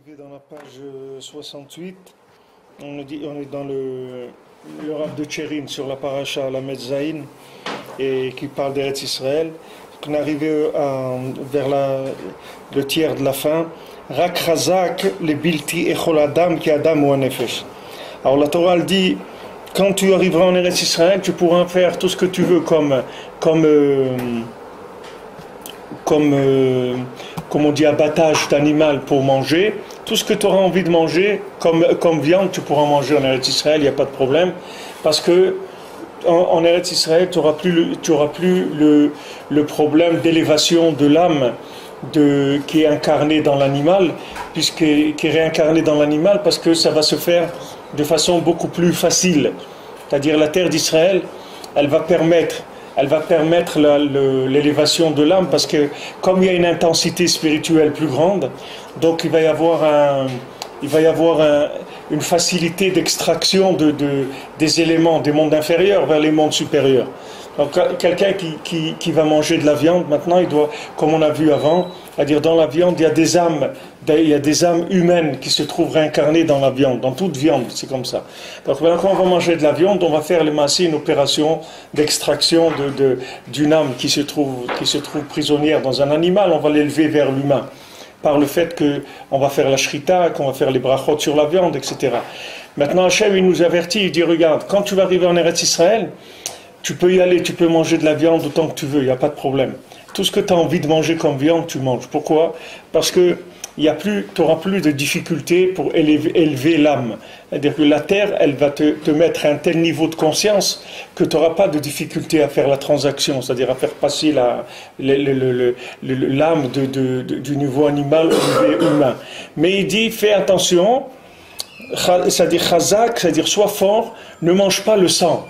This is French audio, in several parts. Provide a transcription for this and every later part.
arrivé dans la page 68. On est dans le Rav de Tchérin sur la paracha la Metzaïn et qui parle d'Eretz Israël. On est arrivé vers le tiers de la fin. Rak Chazak le Bilti Echol Adam ki Adam ou Nefesh. Alors la Torah elle dit, quand tu arriveras en Eretz Israël, tu pourras faire tout ce que tu veux comme on dit, abattage d'animal pour manger. Tout ce que tu auras envie de manger comme viande, tu pourras manger en Eretz Israël, il n'y a pas de problème. Parce que en Eretz Israël, tu n'auras plus le problème d'élévation de l'âme qui est incarnée dans l'animal, qui est réincarnée dans l'animal, parce que ça va se faire de façon beaucoup plus facile. C'est-à-dire la terre d'Israël, elle va permettre l'élévation de l'âme, parce que comme il y a une intensité spirituelle plus grande, donc il va y avoir une facilité d'extraction des éléments des mondes inférieurs vers les mondes supérieurs. Donc quelqu'un qui va manger de la viande, maintenant il doit, comme on a vu avant, c'est-à-dire dans la viande il y a des âmes humaines qui se trouvent réincarnées dans la viande, dans toute viande, c'est comme ça. Donc maintenant quand on va manger de la viande, on va faire une opération d'extraction d'une âme qui se trouve prisonnière dans un animal, on va l'élever vers l'humain, par le fait qu'on va faire la shrita, qu'on va faire les brachot sur la viande, etc. Maintenant Hachem il nous avertit, il dit regarde, quand tu vas arriver en Eretz Israël, tu peux y aller, tu peux manger de la viande autant que tu veux, il n'y a pas de problème. Tout ce que tu as envie de manger comme viande, tu manges. Pourquoi ? Parce que tu n'auras plus de difficultés pour élever l'âme. C'est-à-dire que la terre, elle va te mettre à un tel niveau de conscience que tu n'auras pas de difficulté à faire la transaction, c'est-à-dire à faire passer l'âme du niveau animal au niveau humain. Mais il dit, fais attention, c'est-à-dire chazak, c'est-à-dire sois fort, ne mange pas le sang.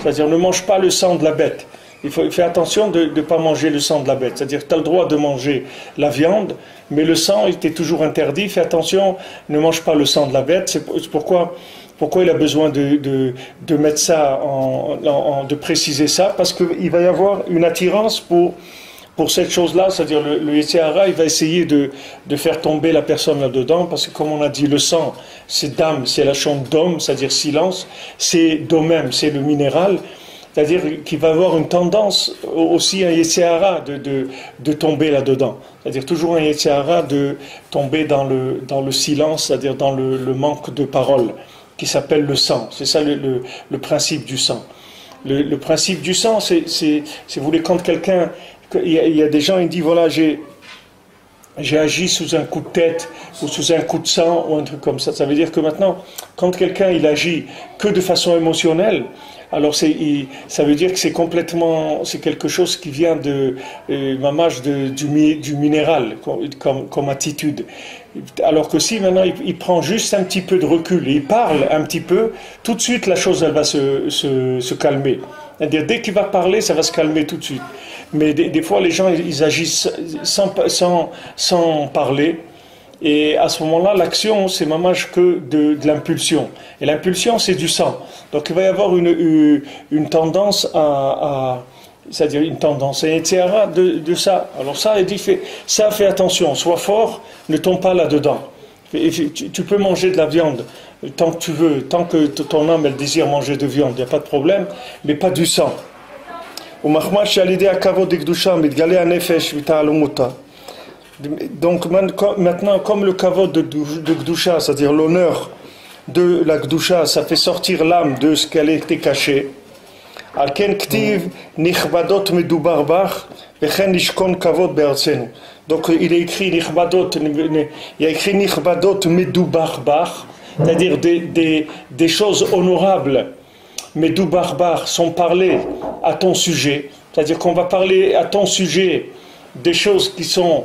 C'est-à-dire ne mange pas le sang de la bête. Il faut faire attention de ne pas manger le sang de la bête. C'est-à-dire tu as le droit de manger la viande, mais le sang il t'est toujours interdit. Fais attention, ne mange pas le sang de la bête. C'est pourquoi il a besoin de mettre ça, de préciser ça, parce qu'il va y avoir une attirance pour cette chose-là, c'est-à-dire le Yetzer Hara, il va essayer de faire tomber la personne là-dedans, parce que comme on a dit, le sang, c'est dam, c'est la chambre d'homme, c'est-à-dire silence, c'est domem, c'est le minéral, c'est-à-dire qu'il va avoir une tendance aussi un Yetzer Hara de tomber là-dedans, c'est-à-dire toujours un Yetzer Hara de tomber dans le silence, c'est-à-dire dans le manque de parole, qui s'appelle le sang. C'est ça le principe du sang. Le principe du sang, c'est vous voulez, quand quelqu'un... Il y a des gens, ils disent voilà, j'ai agi sous un coup de tête ou sous un coup de sang ou un truc comme ça. Ça veut dire que maintenant, quand quelqu'un il agit que de façon émotionnelle, alors ça veut dire que c'est quelque chose qui vient du minéral comme attitude. Alors que si maintenant il prend juste un petit peu de recul et il parle un petit peu, tout de suite la chose elle va se calmer. C'est-à-dire dès qu'il va parler, ça va se calmer tout de suite. Mais des fois les gens ils agissent sans parler. Et à ce moment-là, l'action, c'est mamage que de l'impulsion. Et l'impulsion, c'est du sang. Donc il va y avoir une tendance c'est-à-dire une tendance, un Yetzer Hara de ça. Alors ça, il dit, fais attention, sois fort, ne tombe pas là-dedans. Tu peux manger de la viande tant que tu veux, tant que ton âme, elle désire manger de viande, il n'y a pas de problème, mais pas du sang. Donc maintenant, comme le kavod de Gdusha, c'est-à dire l'honneur de la Gdusha, ça fait sortir l'âme de ce qu'elle était cachée. Donc il a écrit Nichbadot Medubar Bach, c'est-à-dire des choses honorables, Medubar Bach, sont parlées à ton sujet, c'est-à-dire qu'on va parler à ton sujet des choses qui sont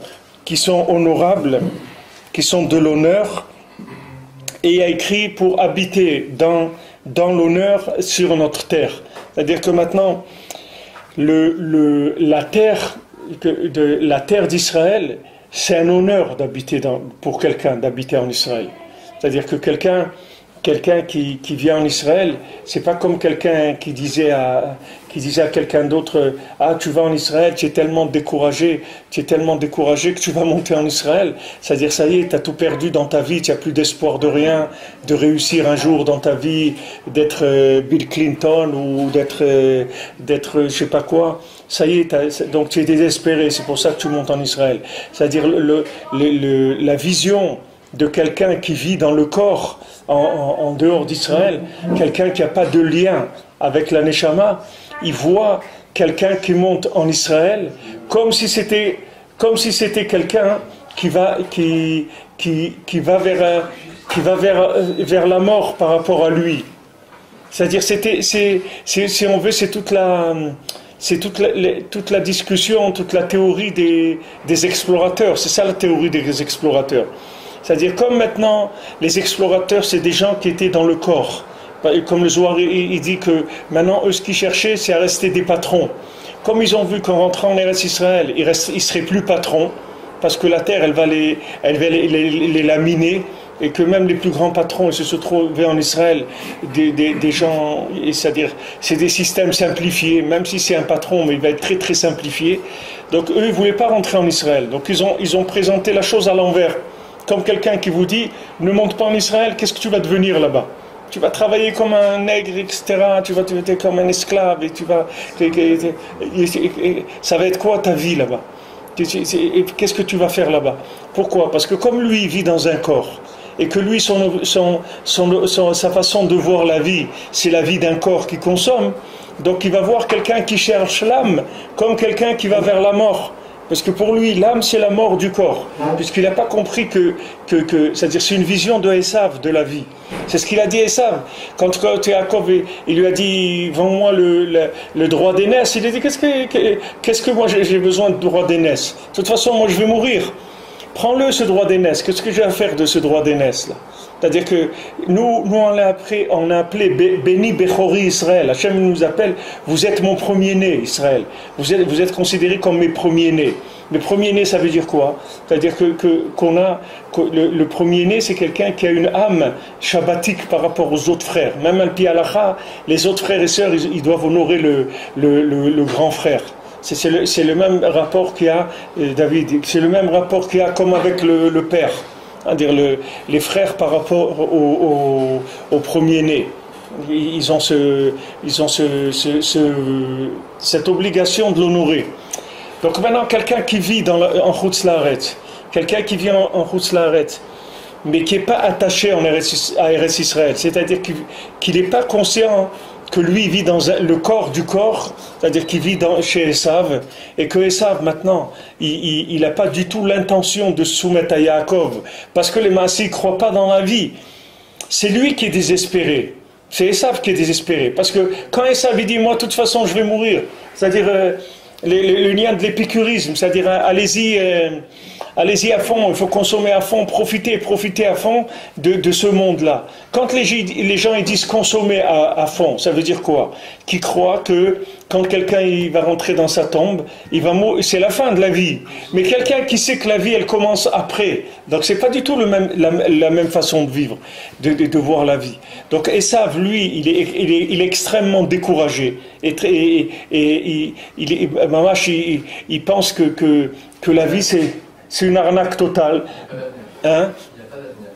honorables, qui sont de l'honneur, et il a écrit pour habiter dans l'honneur sur notre terre. C'est-à-dire que maintenant, la terre d'Israël, c'est un honneur pour quelqu'un d'habiter en Israël. C'est-à-dire que quelqu'un quelqu'un qui vient en Israël, c'est pas comme quelqu'un qui disait à quelqu'un d'autre, ah, tu vas en Israël, tu es tellement découragé que tu vas monter en Israël. C'est-à-dire, ça y est, tu as tout perdu dans ta vie, tu n'as plus d'espoir de rien, de réussir un jour dans ta vie, d'être Bill Clinton ou d'être je sais pas quoi. Ça y est, donc tu es désespéré, c'est pour ça que tu montes en Israël. C'est-à-dire, la vision de quelqu'un qui vit dans le corps, en dehors d'Israël, quelqu'un qui n'a pas de lien avec la Neshama, il voit quelqu'un qui monte en Israël comme si c'était quelqu'un qui va vers la mort par rapport à lui. C'est-à-dire, si on veut, c'est toute la discussion, toute la théorie des explorateurs. C'est ça la théorie des explorateurs. C'est-à-dire, comme maintenant, les explorateurs, c'est des gens qui étaient dans le corps. Comme le Zohar, il dit que maintenant, eux, ce qu'ils cherchaient, c'est à rester des patrons. Comme ils ont vu qu'en rentrant en Eretz Israël, ils ne seraient plus patrons, parce que la terre, elle va les laminer, et que même les plus grands patrons, ils se trouvaient en Israël, des gens, c'est-à-dire, c'est des systèmes simplifiés, même si c'est un patron, mais il va être très très simplifié. Donc eux, ils ne voulaient pas rentrer en Israël. Donc ils ont présenté la chose à l'envers. Comme quelqu'un qui vous dit, ne monte pas en Israël, qu'est-ce que tu vas devenir là-bas? Tu vas travailler comme un nègre, etc. Tu vas être comme un esclave, et ça va être quoi ta vie là-bas? Qu'est-ce que tu vas faire là-bas? Pourquoi? Parce que comme lui, il vit dans un corps, et que lui, sa façon de voir la vie, c'est la vie d'un corps qui consomme, donc il va voir quelqu'un qui cherche l'âme, comme quelqu'un qui va vers la mort. Parce que pour lui, l'âme, c'est la mort du corps. Puisqu'il n'a pas compris c'est-à-dire c'est une vision de Esav, de la vie. C'est ce qu'il a dit Esav. Quand Yaakov, il lui a dit, vends-moi le droit d'aînesse, il a dit, qu'est-ce que moi j'ai besoin de droit d'aînesse? De toute façon, moi je vais mourir. Prends-le, ce droit d'aînesse. Qu'est-ce que j'ai à faire de ce droit d'aînesse là? C'est-à-dire que nous on a appelé Béni Bechori Israël. Hachem nous appelle, vous êtes mon premier-né, Israël. Vous êtes considérés comme mes premiers-nés. Le premier-né, ça veut dire quoi? C'est-à-dire que le premier-né, c'est quelqu'un qui a une âme shabbatique par rapport aux autres frères. Même al pi halacha, les autres frères et sœurs, ils doivent honorer le grand frère. C'est le même rapport qu'il y a, David, c'est le même rapport qu'il y a comme avec le père. C'est-à-dire les frères par rapport au premier-né. Ils ont cette obligation de l'honorer. Donc maintenant, quelqu'un qui vit en Chutz La'aretz, quelqu'un qui vit en Chutz La'aretz, mais qui n'est pas attaché à Eretz Israël, c'est-à-dire qu'il n'est pas conscient que lui vit dans le corps du corps, c'est-à-dire qu'il vit chez Esav, et que Esav maintenant, il n'a pas du tout l'intention de se soumettre à Yaakov, parce que les Maasés ne croient pas dans la vie. C'est lui qui est désespéré. C'est Esav qui est désespéré. Parce que quand Esav il dit, moi de toute façon je vais mourir, c'est-à-dire le lien de l'épicurisme, c'est-à-dire allez-y à fond, il faut consommer à fond, profiter à fond de ce monde-là. Quand les gens ils disent consommer à fond, ça veut dire quoi? Qu'ils croient que quand quelqu'un il va rentrer dans sa tombe, il va mourir, c'est la fin de la vie. Mais quelqu'un qui sait que la vie elle commence après, donc c'est pas du tout la même façon de vivre, de voir la vie. Donc Esav, lui, il est extrêmement découragé et il pense que la vie c'est une arnaque totale. Hein?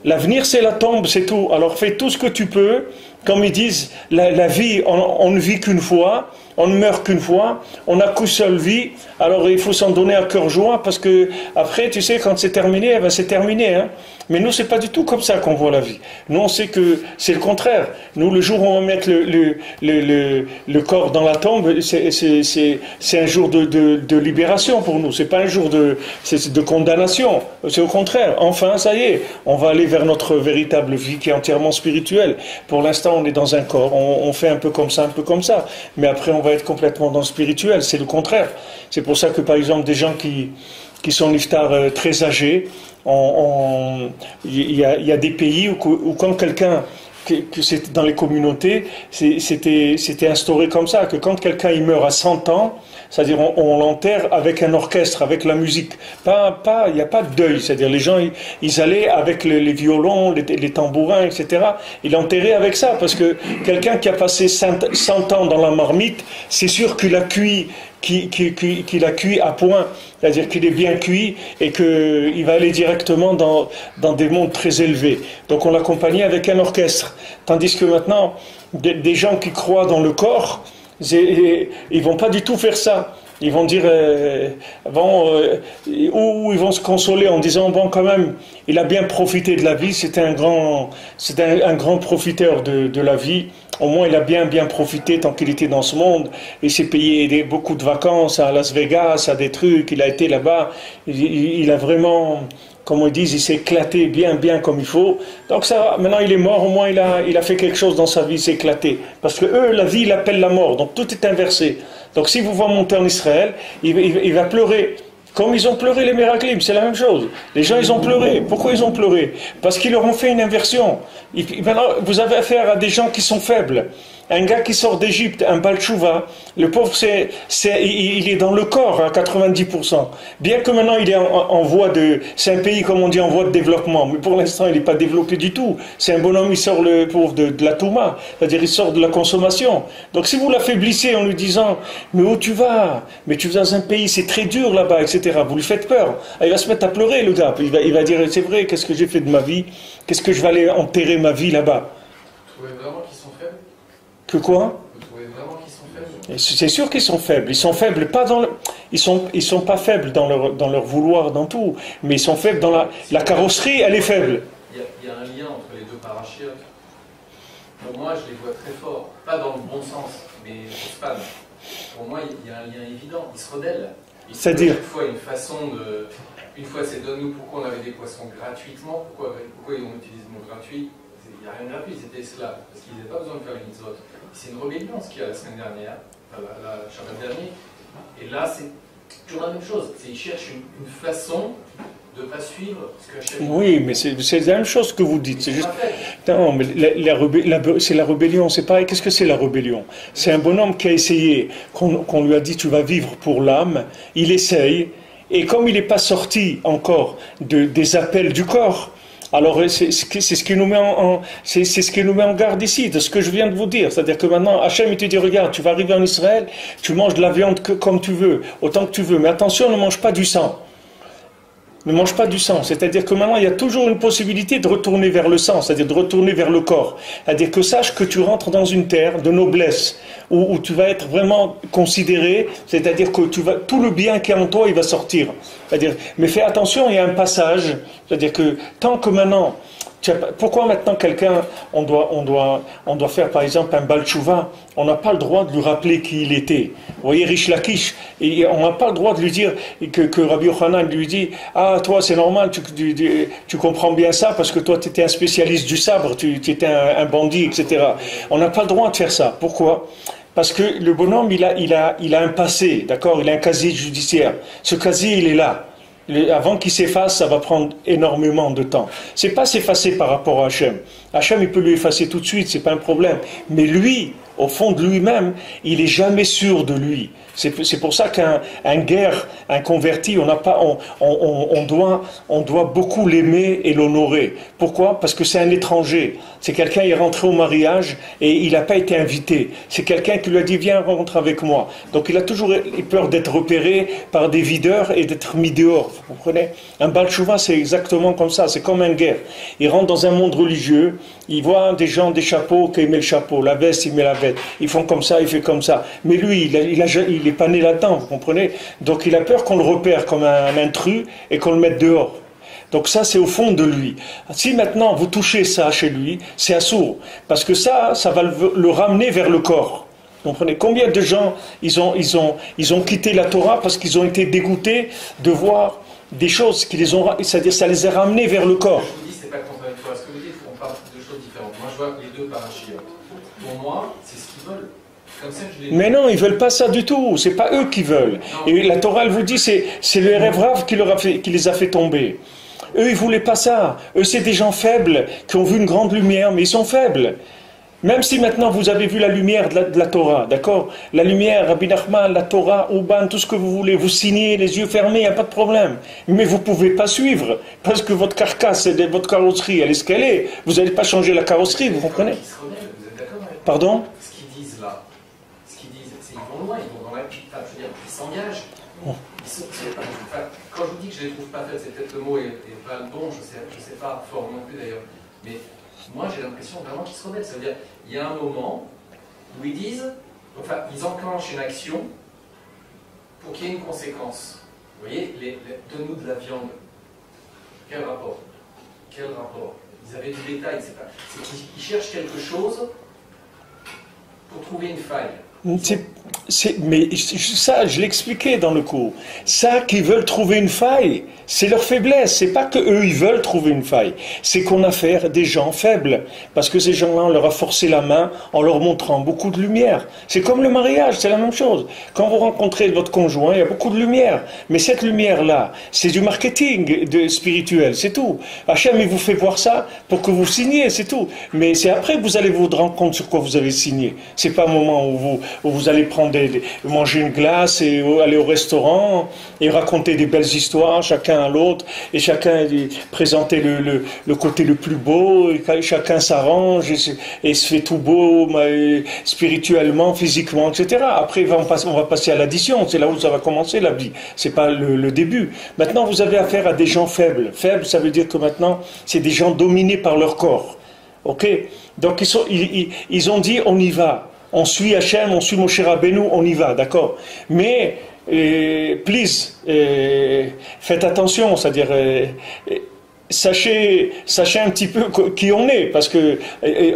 L'avenir c'est la tombe, c'est tout. Alors fais tout ce que tu peux. Comme ils disent, la vie, on ne vit qu'une fois, on ne meurt qu'une fois, on n'a qu'une seule vie, alors il faut s'en donner à cœur joie, parce que après, tu sais, quand c'est terminé, eh ben c'est terminé. Hein. Mais nous, c'est pas du tout comme ça qu'on voit la vie. Nous, on sait que c'est le contraire. Nous, le jour où on va mettre le corps dans la tombe, c'est un jour de libération pour nous. C'est pas un jour de condamnation. C'est au contraire. Enfin, ça y est, on va aller vers notre véritable vie qui est entièrement spirituelle. Pour l'instant, on est dans un corps. On fait un peu comme ça, un peu comme ça. Mais après, on va être complètement dans le spirituel. C'est le contraire. C'est pour ça que, par exemple, des gens qui sont niftar très âgés, il y a des pays où quand quelqu'un que c'était dans les communautés, c'était instauré comme ça, que quand quelqu'un il meurt à 100 ans, c'est-à-dire on l'enterre avec un orchestre, avec la musique. Il n'y a pas de deuil, c'est-à-dire les gens ils allaient avec les violons, les tambourins, etc. Ils l'enterraient avec ça, parce que quelqu'un qui a passé 100 ans dans la marmite, c'est sûr qu'il a cuit. Qu'il a cuit à point, c'est-à-dire qu'il est bien cuit et qu'il va aller directement dans des mondes très élevés. Donc on l'accompagnait avec un orchestre. Tandis que maintenant, des gens qui croient dans le corps, ils vont pas du tout faire ça. Ils vont dire, ou ils vont se consoler en disant, bon quand même, il a bien profité de la vie, c'était un grand profiteur de la vie. Au moins, il a bien profité tant qu'il était dans ce monde. Il s'est payé beaucoup de vacances à Las Vegas, à des trucs. Il a été là-bas. Il a vraiment, comme on dit, il s'est éclaté bien comme il faut. Donc ça va. Maintenant, il est mort. Au moins, il a fait quelque chose dans sa vie. Il s'est éclaté. Parce que eux, la vie, il appelle la mort. Donc tout est inversé. Donc si vous voyez monter en Israël, il va pleurer. Comme ils ont pleuré les Méraklim, c'est la même chose. Les gens, ils ont pleuré. Pourquoi ils ont pleuré? Parce qu'ils leur ont fait une inversion. Maintenant, vous avez affaire à des gens qui sont faibles. Un gars qui sort d'Égypte, un Baal Tshuva, le pauvre, il est dans le corps à 90%. Bien que maintenant il est en voie de... C'est un pays, comme on dit, en voie de développement. Mais pour l'instant, il n'est pas développé du tout. C'est un bonhomme, il sort le pauvre de la Touma. C'est-à-dire, il sort de la consommation. Donc si vous l'affaiblissez en lui disant, mais où tu vas? Mais tu vas dans un pays, c'est très dur là-bas, etc. Vous lui faites peur. Il va se mettre à pleurer, le gars. Il va dire, c'est vrai, qu'est-ce que j'ai fait de ma vie? Qu'est-ce que je vais aller enterrer ma vie là-bas? Vous trouvez vraiment qu'ils sont faibles? Que quoi? Vous trouvez vraiment qu'ils sont faibles? C'est sûr qu'ils sont faibles. Ils sont faibles pas dans ils sont pas faibles dans leur vouloir, dans tout. Mais ils sont faibles dans la carrosserie, elle est faible. Il y a un lien entre les deux parachiotes. Pour moi, je les vois très forts. Pas dans le bon sens, mais au spam. Pour moi, il y a un lien évident. Ils se rebellent. C'est-à-dire? Chaque fois, une façon de... Une fois, c'est donne-nous pourquoi on avait des poissons gratuitement. Pourquoi on utilise le mot gratuit? Il n'y a rien de gratuit, ils étaient esclaves. Parce qu'ils n'avaient pas besoin de faire une mitzvot. C'est une rébellion, ce qu'il y a la semaine dernière, la Shabbat dernier. Et là, c'est toujours la même chose. Ils cherchent une façon de ne pas suivre ce que Hachem... Oui, mais c'est la même chose que vous dites. C'est juste... Non, mais c'est la rébellion. C'est pareil. Qu'est-ce que c'est la rébellion? C'est un bonhomme qui a essayé, qu'on lui a dit tu vas vivre pour l'âme. Il essaye. Et comme il n'est pas sorti encore des appels du corps, alors c'est ce qui nous met c'est ce qui nous met en garde ici, de ce que je viens de vous dire. C'est-à-dire que maintenant, Hachem il te dit, regarde, tu vas arriver en Israël, tu manges de la viande comme tu veux, autant que tu veux, mais attention, ne mange pas du sang. Ne mange pas du sang. C'est-à-dire que maintenant, il y a toujours une possibilité de retourner vers le sang, c'est-à-dire de retourner vers le corps. C'est-à-dire que sache que tu rentres dans une terre de noblesse, où tu vas être vraiment considéré, c'est-à-dire que tout le bien qui est en toi, il va sortir. C'est-à-dire, mais fais attention, il y a un passage, c'est-à-dire que tant que maintenant... Pourquoi maintenant quelqu'un, on doit faire par exemple un Baal Tshuva, on n'a pas le droit de lui rappeler qui il était. Vous voyez, Rish Lakish, et on n'a pas le droit de lui dire que Rabbi Yochanan lui dit, ah toi c'est normal, tu comprends bien ça parce que toi tu étais un spécialiste du sabre, tu étais un bandit, etc. On n'a pas le droit de faire ça. Pourquoi? Parce que le bonhomme il a un passé, d'accord, il a un casier judiciaire. Ce casier il est là. Avant qu'il s'efface, ça va prendre énormément de temps. C'est pas s'effacer par rapport à Hachem. Hachem, il peut lui effacer tout de suite, c'est pas un problème. Mais lui, au fond de lui-même, il est jamais sûr de lui. C'est pour ça qu'un guerre, un converti, on doit beaucoup l'aimer et l'honorer. Pourquoi? Parce que c'est un étranger. C'est quelqu'un qui est rentré au mariage et il n'a pas été invité. C'est quelqu'un qui lui a dit viens rentre avec moi. Donc il a toujours peur d'être repéré par des videurs et d'être mis dehors. Vous comprenez? Un Baal Tshuva, c'est exactement comme ça. C'est comme un guerre. Il rentre dans un monde religieux. Il voit des gens, des chapeaux, qui met le chapeau, la veste, il met la veste. Ils font comme ça, il fait comme ça. Mais lui, il n'est pas né là-dedans, vous comprenez? Donc il a peur qu'on le repère comme un intrus et qu'on le mette dehors. Donc ça, c'est au fond de lui. Si maintenant vous touchez ça chez lui, c'est assourd. Parce que ça va le ramener vers le corps. Vous comprenez? Combien de gens, ils ont quitté la Torah parce qu'ils ont été dégoûtés de voir des choses qui les ont... C'est-à-dire ça les a ramenés vers le corps. Je vous dis, c'est pas contradictoire. Ce que vous dites, on parle de choses différentes. Moi, je vois les deux parachiotes. Pour moi, c'est ce qu'ils veulent. Comme ça, mais non, ils ne veulent pas ça du tout. C'est pas eux qui veulent. Non. Et la Torah, elle vous dit, c'est le Erev Rav qui les a fait tomber. Eux, ils voulaient pas ça. Eux, c'est des gens faibles qui ont vu une grande lumière, mais ils sont faibles. Même si maintenant vous avez vu la lumière de la Torah, d'accord? La lumière, Rabbi Nachman, la Torah, Ouban, tout ce que vous voulez, vous signez les yeux fermés, il n'y a pas de problème. Mais vous ne pouvez pas suivre, parce que votre carcasse, votre carrosserie, elle est ce qu'elle est. Vous n'allez pas changer la carrosserie, vous comprenez? Vous êtes d'accord avec Pardon? ce qu'ils disent là? Ce qu'ils disent, c'est qu'ils vont loin, ils vont dans la piste, enfin, je veux dire, ils s'engagent. Quand je vous dis que je les trouve pas faibles, c'est peut-être le mot est pas le bon, je sais pas fort non plus d'ailleurs. Mais moi, j'ai l'impression vraiment qu'ils se rebellent. Ça veut dire, il y a un moment où ils disent, enfin, ils enclenchent une action pour qu'il y ait une conséquence. Vous voyez, donne-nous de la viande. Quel rapport? Quel rapport? Ils avaient du détail, c'est qu'ils cherchent quelque chose pour trouver une faille. Mais ça, je l'expliquais dans le cours. Ça, qu'ils veulent trouver une faille, c'est leur faiblesse. C'est pas que eux ils veulent trouver une faille. C'est qu'on a affaire à des gens faibles. Parce que ces gens-là, on leur a forcé la main en leur montrant beaucoup de lumière. C'est comme le mariage, c'est la même chose. Quand vous rencontrez votre conjoint, il y a beaucoup de lumière. Mais cette lumière-là, c'est du marketing spirituel, c'est tout. Hachem, il vous fait voir ça pour que vous signiez, c'est tout. Mais c'est après que vous allez vous rendre compte sur quoi vous avez signé. C'est pas un moment où vous allez prendre manger une glace et aller au restaurant et raconter des belles histoires chacun à l'autre et chacun présenter le côté le plus beau et chacun s'arrange et se fait tout beau spirituellement, physiquement, etc. Après on va passer à l'addition, c'est là où ça va commencer la vie, c'est pas le début. Maintenant vous avez affaire à des gens faibles. Faibles, ça veut dire que maintenant c'est des gens dominés par leur corps. Ok? Donc ils ont dit on y va. On suit Hachem, on suit Moshe Rabbeinu, on y va, d'accord. Mais, please, faites attention, c'est-à-dire, sachez un petit peu qui on est, parce que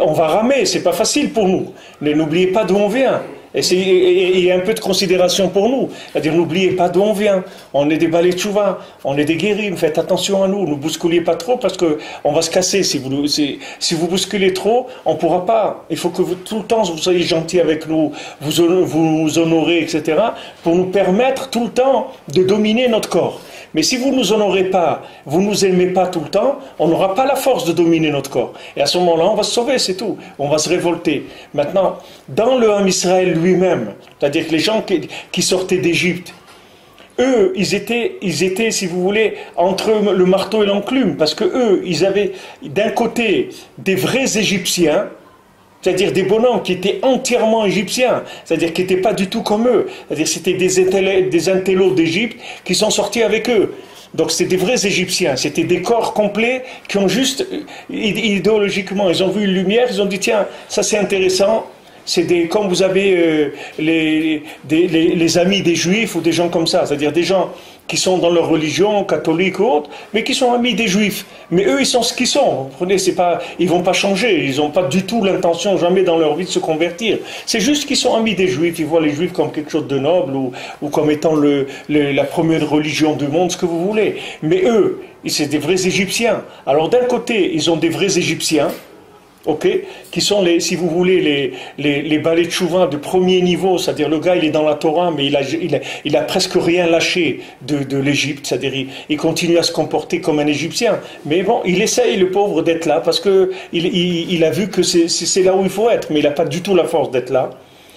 on va ramer, c'est pas facile pour nous. Mais n'oubliez pas d'où on vient. Et un peu de considération pour nous. C'est-à-dire, n'oubliez pas d'où on vient. On est des balais tchouva, on est des guérim, faites attention à nous. Ne bousculez pas trop parce que on va se casser. Si vous bousculez trop, on ne pourra pas. Il faut que tout le temps, vous soyez gentils avec nous, vous honorez, etc. pour nous permettre tout le temps de dominer notre corps. Mais si vous ne nous honorez pas, vous ne nous aimez pas tout le temps, on n'aura pas la force de dominer notre corps. Et à ce moment-là, on va se sauver, c'est tout. On va se révolter. Maintenant, dans le Ham Israël lui-même, c'est-à-dire que les gens qui sortaient d'Égypte, eux, ils étaient, si vous voulez, entre le marteau et l'enclume, parce que eux, ils avaient d'un côté des vrais Égyptiens, c'est-à-dire des bonhommes qui étaient entièrement égyptiens, c'est-à-dire qui n'étaient pas du tout comme eux, c'est-à-dire c'était des intellos d'Égypte qui sont sortis avec eux. Donc c'était des vrais Égyptiens, c'était des corps complets qui ont juste, idéologiquement, ils ont vu une lumière, ils ont dit tiens, ça c'est intéressant. C'est comme vous avez les amis des juifs ou des gens comme ça, c'est-à-dire des gens qui sont dans leur religion, catholique ou autre, mais qui sont amis des juifs. Mais eux, ils sont ce qu'ils sont. Vous comprenez, ils vont pas changer, ils n'ont pas du tout l'intention jamais dans leur vie de se convertir. C'est juste qu'ils sont amis des juifs, ils voient les juifs comme quelque chose de noble ou comme étant la première religion du monde, ce que vous voulez. Mais eux, c'est des vrais Égyptiens. Alors d'un côté, ils ont des vrais Égyptiens, ok, qui sont si vous voulez, les balais tchouva de premier niveau, c'est-à-dire le gars il est dans la Torah, mais il a presque rien lâché de l'Égypte, c'est-à-dire il continue à se comporter comme un Égyptien. Mais bon, il essaye, le pauvre, d'être là, parce que il a vu que c'est là où il faut être, mais il n'a pas du tout la force d'être là.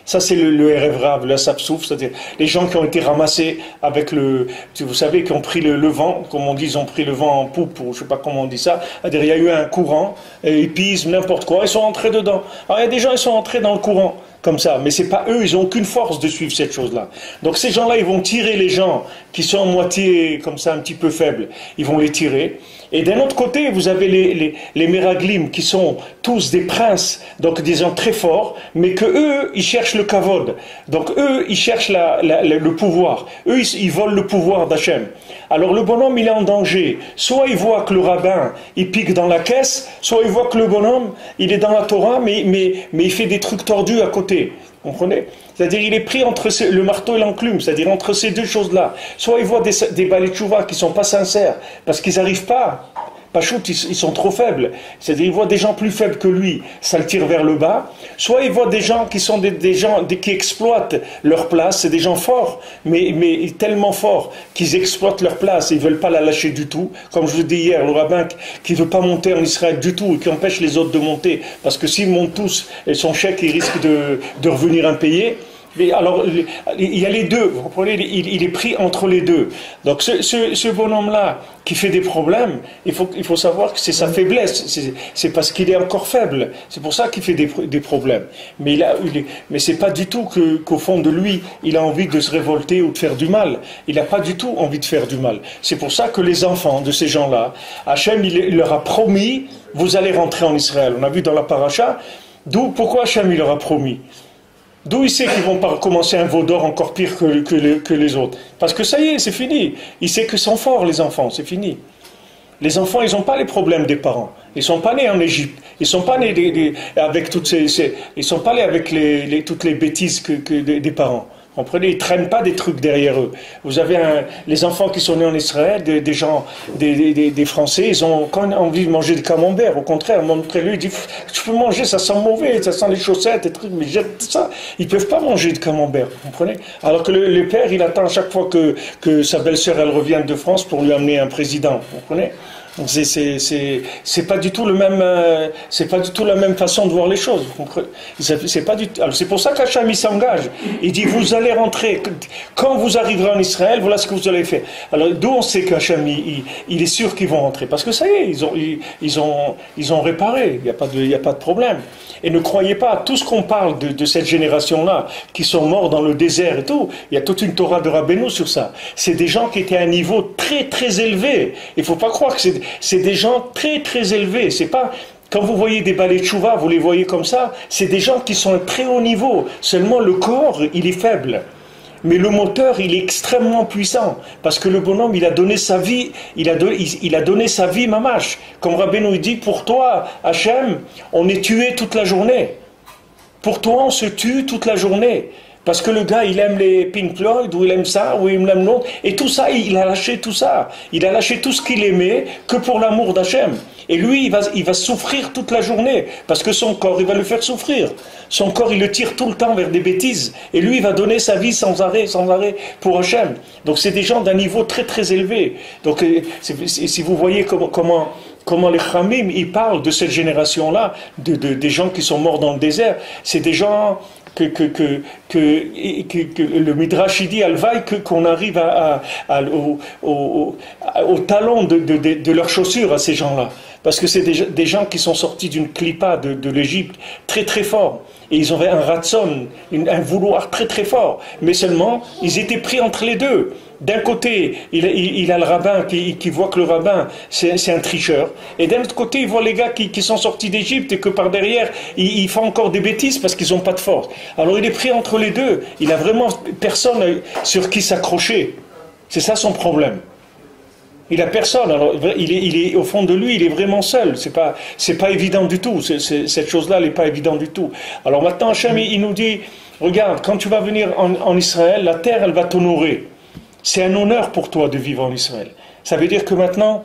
Ça, c'est le Erev Rav, le Sapsouf, c'est-à-dire les gens qui ont été ramassés avec vous savez, qui ont pris le vent, comme on dit, ils ont pris le vent en poupe, ou je ne sais pas comment on dit ça, c'est-à-dire il y a eu un courant, et ils pisent n'importe quoi, ils sont entrés dedans. Alors il y a des gens, ils sont entrés dans le courant, comme ça, mais c'est pas eux, ils n'ont aucune force de suivre cette chose-là. Donc ces gens-là, ils vont tirer les gens qui sont à moitié, comme ça, un petit peu faibles, ils vont les tirer. Et d'un autre côté, vous avez les Meraglim, qui sont tous des princes, donc des gens très forts, mais que eux, ils cherchent le kavod. Donc eux, ils cherchent le pouvoir. Eux, ils volent le pouvoir d'Hachem. Alors le bonhomme, il est en danger. Soit il voit que le rabbin, il pique dans la caisse, soit il voit que le bonhomme, il est dans la Torah, mais il fait des trucs tordus à côté. Vous comprenez? C'est-à-dire il est pris entre le marteau et l'enclume, c'est-à-dire entre ces deux choses-là. Soit il voit des balais tchouva qui ne sont pas sincères, parce qu'ils n'arrivent pas Pachout, ils sont trop faibles. C'est-à-dire, il voit des gens plus faibles que lui, ça le tire vers le bas. Soit il voit des gens qui sont des gens qui exploitent leur place, c'est des gens forts, mais tellement forts qu'ils exploitent leur place, ils ne veulent pas la lâcher du tout. Comme je vous dis hier, le rabbin qui ne veut pas monter en Israël du tout et qui empêche les autres de monter, parce que s'ils montent tous, et son chèque, il risque de revenir impayé. Mais alors, il y a les deux, vous comprenez, il est pris entre les deux. Donc ce bonhomme-là qui fait des problèmes, il faut savoir que c'est sa faiblesse, c'est parce qu'il est encore faible, c'est pour ça qu'il fait des problèmes. Mais c'est pas du tout qu'au fond de lui, il a envie de se révolter ou de faire du mal. Il n'a pas du tout envie de faire du mal. C'est pour ça que les enfants de ces gens-là, Hachem, il leur a promis, vous allez rentrer en Israël. On a vu dans la paracha, pourquoi Hachem il leur a promis? D'où il sait qu'ils vont commencer un veau d'or encore pire que les autres? Parce que ça y est, c'est fini. Il sait qu'ils sont forts, les enfants, c'est fini. Les enfants, ils n'ont pas les problèmes des parents. Ils ne sont pas nés en Égypte. Ils ne sont pas nés avec toutes ils sont pas nés avec toutes les bêtises des parents. Vous comprenez, ils ne traînent pas des trucs derrière eux. Vous avez les enfants qui sont nés en Israël, des gens, des Français, ils ont quand même envie de manger des camemberts. Au contraire, mon frère lui dit, tu peux manger, ça sent mauvais, ça sent les chaussettes, des trucs, mais jette ça. Ils ne peuvent pas manger de camembert, vous comprenez? Alors que le père, il attend à chaque fois que sa belle-sœur, elle revienne de France pour lui amener un président, vous comprenez? C'est pas du tout c'est pas du tout la même façon de voir les choses. C'est pas du tout. Alors c'est pour ça qu'Hachem il s'engage. Il dit vous allez rentrer quand vous arriverez en Israël. Voilà ce que vous allez faire. Alors d'où on sait qu'Hachem il est sûr qu'ils vont rentrer parce que ça y est ils ont réparé. Il y a pas de problème. Et ne croyez pas à tout ce qu'on parle de cette génération-là, qui sont morts dans le désert et tout. Il y a toute une Torah de Rabbeinu sur ça. C'est des gens qui étaient à un niveau très très élevé. Il ne faut pas croire que c'est des gens très très élevés. C'est pas... Quand vous voyez des balais de chouva, vous les voyez comme ça, c'est des gens qui sont à un très haut niveau. Seulement le corps, il est faible. Mais le moteur, il est extrêmement puissant. Parce que le bonhomme, il a donné sa vie, il a donné sa vie mamache. Comme Rabbeinu dit, pour toi, Hachem, on est tué toute la journée. Pour toi, on se tue toute la journée. Parce que le gars, il aime les Pink Floyd, ou il aime ça, ou il aime l'autre. Et tout ça, il a lâché tout ça. Il a lâché tout ce qu'il aimait que pour l'amour d'Hachem. Et lui, il va souffrir toute la journée. Parce que son corps, il va le faire souffrir. Son corps, il le tire tout le temps vers des bêtises. Et lui, il va donner sa vie sans arrêt pour Hachem. Donc c'est des gens d'un niveau très très élevé. Donc si vous voyez comment les Khamim, ils parlent de cette génération-là, des gens qui sont morts dans le désert, c'est des gens... que le Midrash dit Alvaï qu'on arrive au talon de leurs chaussures à ces gens-là. Parce que c'est des gens qui sont sortis d'une clipa de l'Égypte très très fort. Et ils avaient un ratson, un vouloir très très fort. Mais seulement, ils étaient pris entre les deux. D'un côté, il a le rabbin qui voit que le rabbin, c'est un tricheur. Et d'un autre côté, il voit les gars qui sont sortis d'Égypte et que par derrière, ils font encore des bêtises parce qu'ils n'ont pas de force. Alors il est pris entre les deux. Il n'a vraiment personne sur qui s'accrocher. C'est ça son problème. Il a personne. Alors il est au fond de lui, il est vraiment seul. C'est pas évident du tout. Cette chose-là, elle n'est pas évidente du tout. Alors maintenant, Hachem, il nous dit, regarde, quand tu vas venir en Israël, la terre, elle va t'honorer. C'est un honneur pour toi de vivre en Israël. Ça veut dire que maintenant,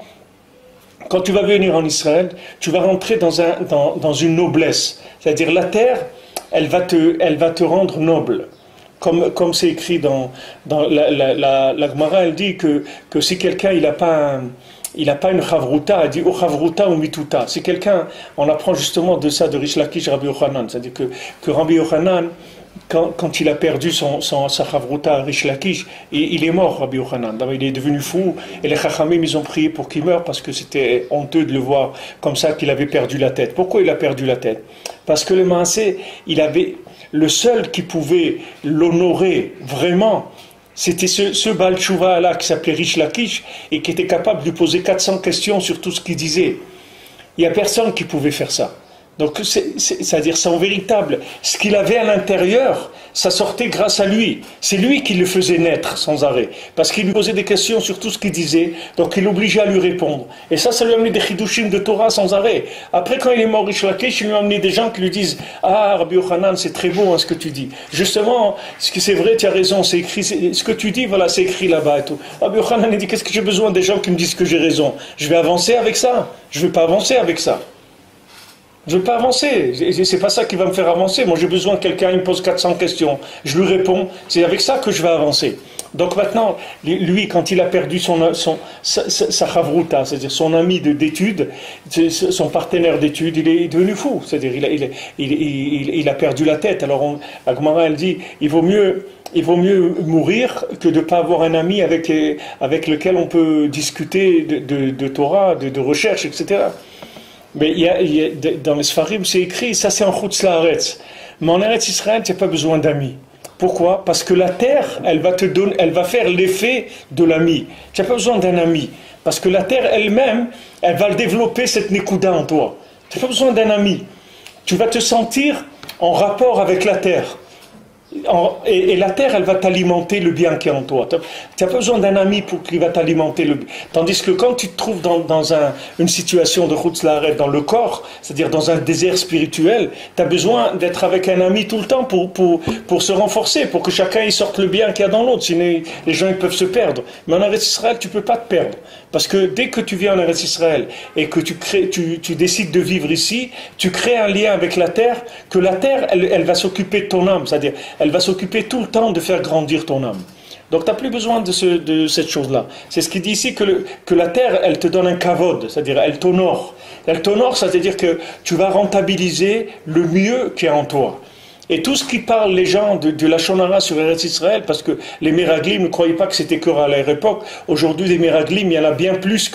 quand tu vas venir en Israël, tu vas rentrer dans une noblesse. C'est-à-dire la terre, elle va te rendre noble. Comme c'est écrit dans la Gemara, elle dit que si quelqu'un il n'a pas une chavruta, elle dit o chavruta ou mituta. Si quelqu'un, on apprend justement de ça de Rish Lakish Rabbi Yochanan, c'est-à-dire que Rabbi Yochanan, quand il a perdu sa chavruta à Rish Lakish, il est mort, Rabbi Yochanan. Il est devenu fou, et les chachamim, ils ont prié pour qu'il meure, parce que c'était honteux de le voir comme ça, qu'il avait perdu la tête. Pourquoi il a perdu la tête? Parce que le Maasé, le seul qui pouvait l'honorer vraiment, c'était ce Baal Tshuva là qui s'appelait Rish Lakish et qui était capable de lui poser 400 questions sur tout ce qu'il disait. Il n'y a personne qui pouvait faire ça. Donc, c'est-à-dire son véritable, ce qu'il avait à l'intérieur, ça sortait grâce à lui. C'est lui qui le faisait naître sans arrêt. Parce qu'il lui posait des questions sur tout ce qu'il disait, donc il l'obligeait à lui répondre. Et ça lui a amené des chidushim de Torah sans arrêt. Après, quand il est mort, Rish Lakish, il lui a amené des gens qui lui disent « Ah, Rabbi Yochanan, c'est très beau hein, ce que tu dis. Justement, c'est vrai, tu as raison, c'est écrit, ce que tu dis, voilà, c'est écrit là-bas et tout. » Rabbi Yochanan, il dit « Qu'est-ce que j'ai besoin des gens qui me disent que j'ai raison? Je vais avancer avec ça. Je ne vais pas avancer avec ça. » Je ne veux pas avancer, c'est pas ça qui va me faire avancer. Moi j'ai besoin que quelqu'un me pose 400 questions, je lui réponds, c'est avec ça que je vais avancer. Donc maintenant, lui quand il a perdu sa chavruta, c'est-à-dire son ami d'études, son partenaire d'études, il est devenu fou, c'est-à-dire il a perdu la tête. Alors la Gemara elle dit, il vaut mieux mourir que de ne pas avoir un ami avec lequel on peut discuter de Torah, de recherche, etc. Mais dans les Sfarim, c'est écrit, ça c'est en Chutz Laaretz. Mais en Eretz Israël, tu n'as pas besoin d'amis. Pourquoi? Parce que la terre, elle va faire l'effet de l'ami. Tu n'as pas besoin d'un ami. Parce que la terre elle-même, elle va développer cette nekuda en toi. Tu n'as pas besoin d'un ami. Tu vas te sentir en rapport avec la terre. Et la terre, elle va t'alimenter le bien qui est en toi. Tu n'as pas besoin d'un ami pour qu'il va t'alimenter le bien. Tandis que quand tu te trouves dans une situation de Chutz Laaretz, dans le corps, c'est-à-dire dans un désert spirituel, tu as besoin d'être avec un ami tout le temps pour se renforcer, pour que chacun y sorte le bien qu'il y a dans l'autre. Sinon, les gens ils peuvent se perdre. Mais en Eretz Israël, tu ne peux pas te perdre. Parce que dès que tu viens en Eretz Israël et que tu décides de vivre ici, tu crées un lien avec la terre, que la terre, elle va s'occuper de ton âme. C'est-à-dire, elle va s'occuper tout le temps de faire grandir ton âme. Donc tu n'as plus besoin de cette chose-là. C'est ce qu'il dit ici, que la terre, elle te donne un kavod, c'est-à-dire elle t'honore. Elle t'honore, c'est-à-dire que tu vas rentabiliser le mieux qui est en toi. Et tout ce qui parle les gens de la Shonara sur Eretz Israël, parce que les Meraglim ne croyaient pas que c'était que à leur époque. Aujourd'hui, les Meraglim, il y en a bien plus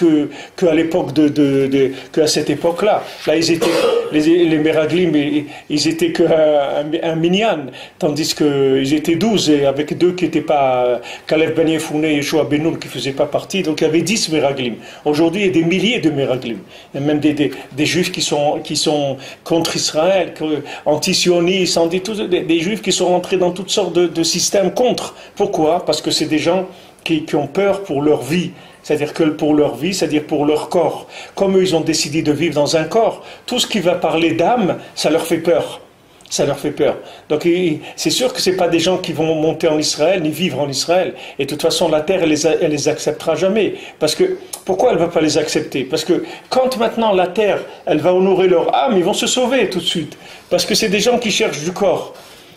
qu'à l'époque qu'à cette époque-là. Là, les Meraglim, ils étaient qu'un minyan, tandis qu'ils étaient 12, et avec deux qui n'étaient pas, Kalev Ben Yefoune et Yeshua Benoun qui ne faisaient pas partie, donc il y avait 10 Meraglim. Aujourd'hui, il y a des milliers de Meraglim. Il y a même des Juifs qui sont contre Israël, anti-sionistes, des Juifs qui sont rentrés dans toutes sortes de systèmes contre. Pourquoi? Parce que c'est des gens qui ont peur pour leur vie. C'est-à-dire que pour leur vie, c'est-à-dire pour leur corps. Comme eux, ils ont décidé de vivre dans un corps, tout ce qui va parler d'âme, ça leur fait peur. Ça leur fait peur. Donc c'est sûr que ce n'est pas des gens qui vont monter en Israël, ni vivre en Israël. Et de toute façon, la terre, elle les acceptera jamais. Parce que, pourquoi elle ne va pas les accepter? Parce que quand maintenant la terre, elle va honorer leur âme, ils vont se sauver tout de suite. Parce que c'est des gens qui cherchent du corps.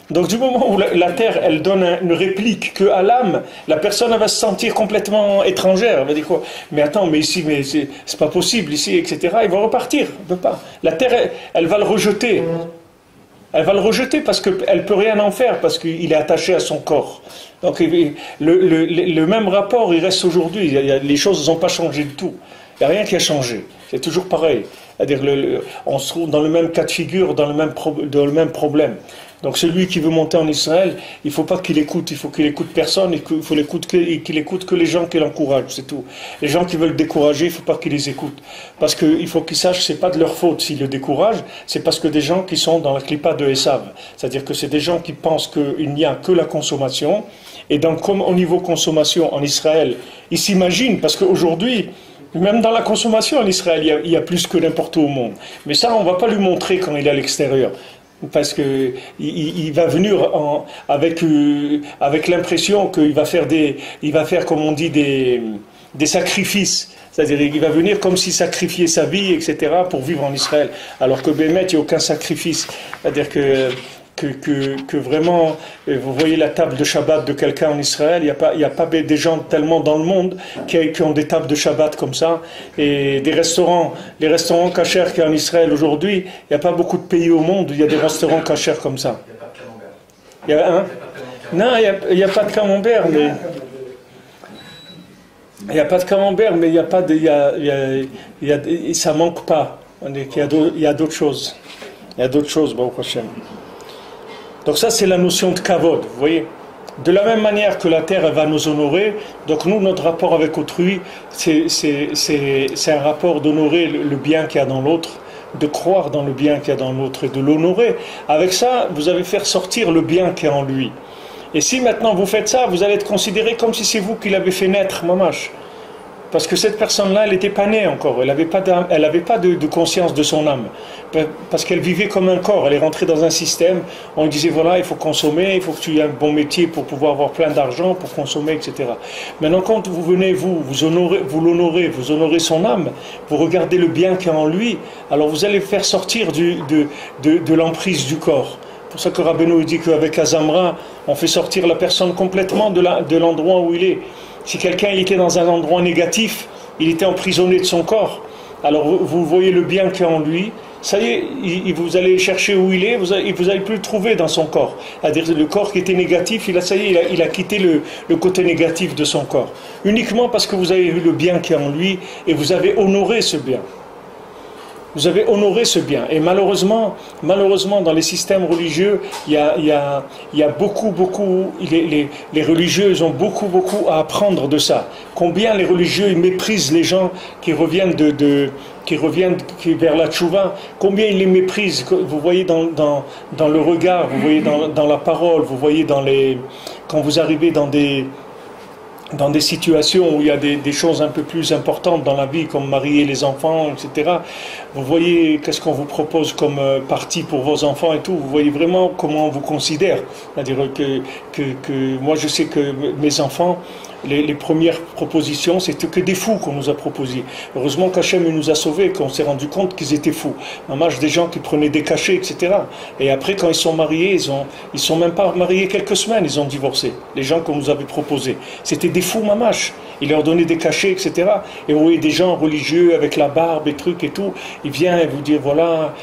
Donc du moment où la terre, elle donne une réplique qu'à l'âme, la personne elle va se sentir complètement étrangère. Elle va dire quoi? Mais attends, mais ici, mais c'est pas possible ici, etc. Ils vont repartir. On peut pas. La terre, elle va le rejeter. Elle va le rejeter parce qu'elle ne peut rien en faire, parce qu'il est attaché à son corps. Donc le même rapport, il reste aujourd'hui. Les choses n'ont pas changé du tout. Il n'y a rien qui a changé. C'est toujours pareil. C'est-à-dire on se trouve dans le même cas de figure, dans le même problème. Donc celui qui veut monter en Israël, il ne faut pas qu'il écoute, il faut qu'il écoute personne, qu'il écoute que les gens qui l'encouragent, c'est tout. Les gens qui veulent le décourager, il ne faut pas qu'ils les écoutent. Parce qu'il faut qu'ils sachent que ce n'est pas de leur faute s'ils le découragent, c'est parce que des gens qui sont dans la clipa de Esav. C'est-à-dire que c'est des gens qui pensent qu'il n'y a que la consommation, et donc comme au niveau consommation en Israël, ils s'imaginent, parce qu'aujourd'hui, même dans la consommation en Israël, il y a plus que n'importe où au monde. Mais ça, on ne va pas lui montrer quand il est à l'extérieur. Parce que il va venir avec l'impression qu'il va faire comme on dit des sacrifices, c'est-à-dire il va venir comme s'il sacrifiait sa vie, etc. pour vivre en Israël, alors que Bémet, il n'y a aucun sacrifice, c'est-à-dire que vraiment, vous voyez la table de Shabbat de quelqu'un en Israël, il n'y a pas des gens tellement dans le monde qui ont des tables de Shabbat comme ça, et les restaurants kasher qu'il y a en Israël aujourd'hui, il n'y a pas beaucoup de pays au monde où il y a des restaurants kasher comme ça. Il y a pas de camembert. Non, il n'y a pas de camembert, mais... Il n'y a pas de camembert, mais il n'y a pas de... ça manque pas. Il y a d'autres choses. Il y a d'autres choses, Baruch Hashem. Donc ça, c'est la notion de kavod, vous voyez. De la même manière que la terre elle va nous honorer, donc nous, notre rapport avec autrui, c'est un rapport d'honorer le bien qu'il y a dans l'autre, de croire dans le bien qu'il y a dans l'autre et de l'honorer. Avec ça, vous allez faire sortir le bien qui est en lui. Et si maintenant vous faites ça, vous allez être considéré comme si c'est vous qui l'avez fait naître, mamash. Parce que cette personne-là, elle n'était pas née encore, elle n'avait pas de conscience de son âme. Parce qu'elle vivait comme un corps, elle est rentrée dans un système, on lui disait voilà, il faut consommer, il faut que tu aies un bon métier pour pouvoir avoir plein d'argent, pour consommer, etc. Maintenant, quand vous venez, vous l'honorez, vous honorez son âme, vous regardez le bien qu'il y a en lui, alors vous allez faire sortir de l'emprise du corps. C'est pour ça que Rabbeinu dit qu'avec Azamra, on fait sortir la personne complètement de l'endroit où il est. Si quelqu'un était dans un endroit négatif, il était emprisonné de son corps, alors vous voyez le bien qu'il y a en lui, ça y est, vous allez chercher où il est, vous n'allez plus le trouver dans son corps. C'est-à-dire le corps qui était négatif, il a quitté le côté négatif de son corps. Uniquement parce que vous avez vu le bien qu'il y a en lui et vous avez honoré ce bien. Vous avez honoré ce bien. Et malheureusement, dans les systèmes religieux, il y a beaucoup, les religieux, ils ont beaucoup à apprendre de ça. Combien les religieux, ils méprisent les gens qui reviennent vers la tchouva, combien ils les méprisent. Vous voyez dans le regard, vous voyez dans la parole, vous voyez quand vous arrivez dans des situations où il y a des choses un peu plus importantes dans la vie, comme marier les enfants, etc. Vous voyez qu'est-ce qu'on vous propose comme partie pour vos enfants et tout. Vous voyez vraiment comment on vous considère. C'est-à-dire que moi, je sais que mes enfants, les premières propositions, c'était que des fous qu'on nous a proposés. Heureusement qu'Hachem nous a sauvés, qu'on s'est rendu compte qu'ils étaient fous. Mamash, des gens qui prenaient des cachets, etc. Et après, quand ils sont mariés, ils sont même pas mariés quelques semaines, ils ont divorcé. Les gens qu'on nous avait proposés. C'était des fous, mamash. Ils leur donnaient des cachets, etc. Et vous voyez des gens religieux avec la barbe et trucs et tout. Ils viennent vous dire, voilà,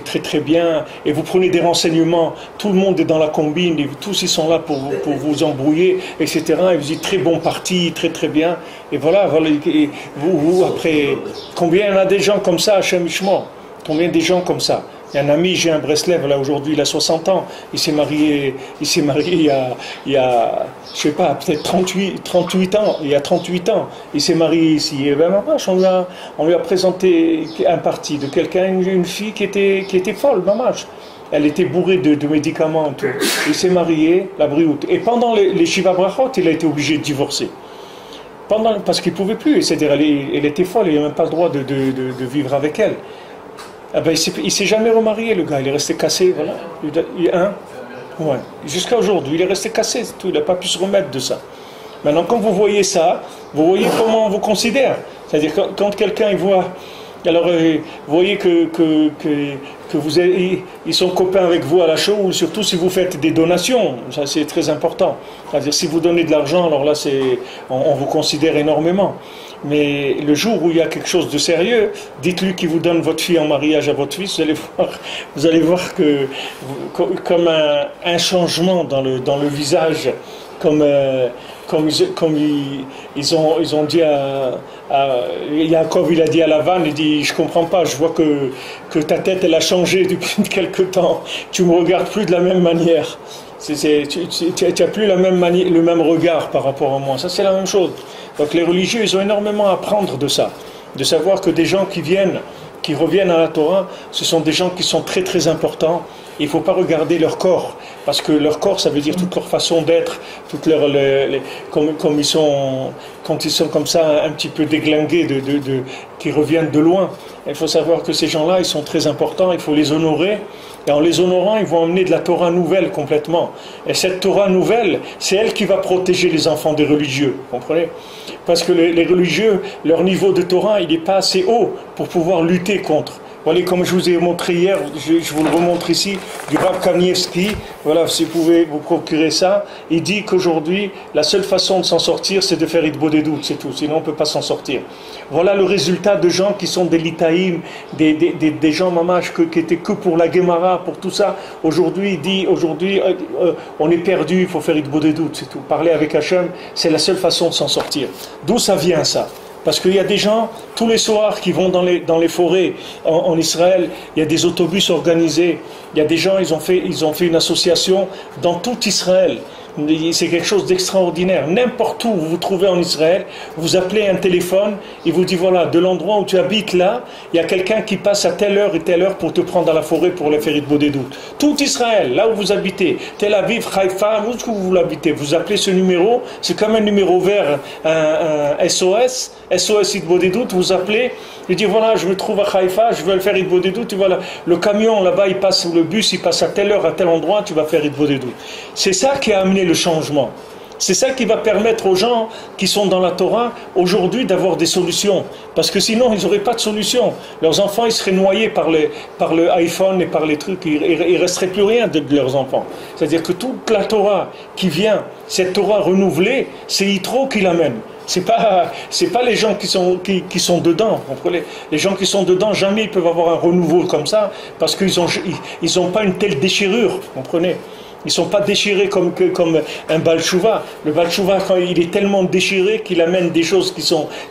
très très bien. Et vous prenez des renseignements. Tout le monde est dans la combine. Et tous ils sont là pour vous embrouiller, etc. Et vous dites, très bon parti, très très bien. Et voilà et vous après, combien il y en a des gens comme ça à Hachem Ishmor? Combien des gens comme ça? Il y a un ami, j'ai un Breslev, là aujourd'hui, il a 60 ans, il s'est marié il y a je sais pas, peut-être 38 ans, il y a 38 ans, il s'est marié ici. Et ben mamash, on lui a présenté un parti de quelqu'un, une fille qui était folle, mamash. Elle était bourrée de médicaments, tout. Il s'est marié, la brioute. Et pendant les Shiva Brachot, il a été obligé de divorcer. Parce qu'il ne pouvait plus, c'est-à-dire elle était folle, il n'a même pas le droit de vivre avec elle. Ah ben, il ne s'est jamais remarié, le gars, il est resté cassé, voilà. Ouais. Jusqu'à aujourd'hui, il est resté cassé, c'est tout. Il n'a pas pu se remettre de ça. Maintenant, quand vous voyez ça, vous voyez comment on vous considère. C'est-à-dire, quand quelqu'un il voit... Alors, vous voyez que ils sont copains avec vous à la show, ou surtout si vous faites des donations, ça c'est très important. C'est-à-dire, si vous donnez de l'argent, alors là, on vous considère énormément. Mais le jour où il y a quelque chose de sérieux, dites-lui qu'il vous donne votre fille en mariage à votre fils, vous allez voir que comme un changement dans le visage, comme ils ont dit à Yaakov, il a dit à Lavan, il dit, je comprends pas, je vois que ta tête elle a changé depuis quelque temps, tu me regardes plus de la même manière, tu n'as plus le même regard par rapport à moi. Ça c'est la même chose. Donc les religieux, ils ont énormément à apprendre de ça, de savoir que des gens qui reviennent à la Torah, ce sont des gens qui sont très très importants. Il ne faut pas regarder leur corps, parce que leur corps, ça veut dire toute leur façon d'être, comme ils sont, quand ils sont comme ça, un petit peu déglingués, qui reviennent de loin. Il faut savoir que ces gens-là, ils sont très importants, il faut les honorer, et en les honorant, ils vont amener de la Torah nouvelle complètement. Et cette Torah nouvelle, c'est elle qui va protéger les enfants des religieux, vous comprenez? Parce que les religieux, leur niveau de Torah, il n'est pas assez haut pour pouvoir lutter contre. Voilà, comme je vous ai montré hier, je vous le remontre ici, du Rav Kanievski. Voilà, si vous pouvez vous procurer ça. Il dit qu'aujourd'hui, la seule façon de s'en sortir, c'est de faire Hitbo des doutes, c'est tout. Sinon, on ne peut pas s'en sortir. Voilà le résultat de gens qui sont des litaïm, des gens mamash qui étaient que pour la Gemara, pour tout ça. Aujourd'hui, il dit, on est perdu, il faut faire Hitbo des doutes, c'est tout. Parler avec Hachem, c'est la seule façon de s'en sortir. D'où ça vient ça? Parce qu'il y a des gens, tous les soirs, qui vont dans les forêts en Israël, il y a des autobus organisés, il y a des gens, ils ont fait une association dans tout Israël C'est quelque chose d'extraordinaire. N'importe où vous vous trouvez en Israël, vous appelez un téléphone, il vous dit voilà, de l'endroit où tu habites là, il y a quelqu'un qui passe à telle heure et telle heure pour te prendre à la forêt pour les Ferit Bodedut. Tout Israël, là où vous habitez, Tel Aviv, Haïfa, où vous l'habitez, vous appelez ce numéro, c'est comme un numéro vert, un SOS It Bodedut, vous appelez, il dit voilà, je me trouve à Haïfa, je veux le faire It Bodedut, voilà, le camion là-bas, il passe, le bus, il passe à telle heure, à tel endroit, tu vas faire It Bodedut. C'est ça qui a amené le changement. C'est ça qui va permettre aux gens qui sont dans la Torah aujourd'hui d'avoir des solutions. Parce que sinon, ils n'auraient pas de solution. Leurs enfants, ils seraient noyés par le iPhone et par les trucs. Il ne resterait plus rien de leurs enfants. C'est-à-dire que toute la Torah qui vient, cette Torah renouvelée, c'est Yitro qui l'amène. C'est pas les gens qui sont dedans. Comprenez? Les gens qui sont dedans, jamais ils peuvent avoir un renouveau comme ça parce qu'ils ont pas une telle déchirure. Comprenez? Ils ne sont pas déchirés comme un Baal Tshuva. Le Baal Tshuva, quand il est tellement déchiré qu'il amène des choses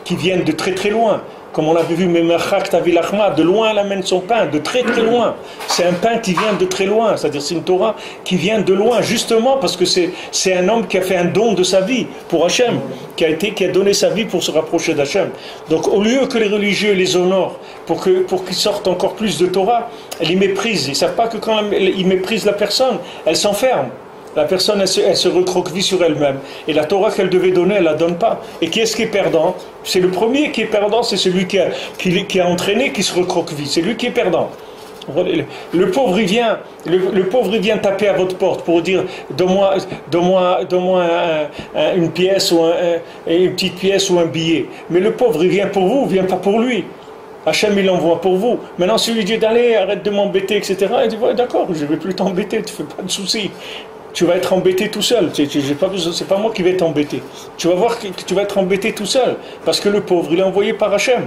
qui viennent de très très loin. Comme on l'avait vu, de loin elle amène son pain, de très très loin. C'est un pain qui vient de très loin, c'est-à-dire c'est une Torah qui vient de loin, justement parce que c'est un homme qui a fait un don de sa vie pour Hachem, qui a donné sa vie pour se rapprocher d'Hachem. Donc au lieu que les religieux les honorent pour qu'ils sortent encore plus de Torah, ils les méprisent. Ils ne savent pas que quand ils méprisent la personne, elle s'enferme. La personne, elle se recroqueville sur elle-même. Et la Torah qu'elle devait donner, elle ne la donne pas. Et qui est-ce qui est perdant? C'est le premier qui est perdant, c'est celui qui a entraîné, qui se recroqueville. C'est lui qui est perdant. Le pauvre, il vient taper à votre porte pour dire donne-moi une pièce ou une petite pièce ou un billet. Mais le pauvre, il vient pour vous, il ne vient pas pour lui. Hachem, il l'envoie pour vous. Maintenant, si lui dit d'aller, arrête de m'embêter, etc., il dit ouais, d'accord, je ne vais plus t'embêter, tu ne fais pas de soucis. Tu vas être embêté tout seul. C'est pas moi qui vais t'embêter. Tu vas voir que tu vas être embêté tout seul. Parce que le pauvre, il est envoyé par Hachem.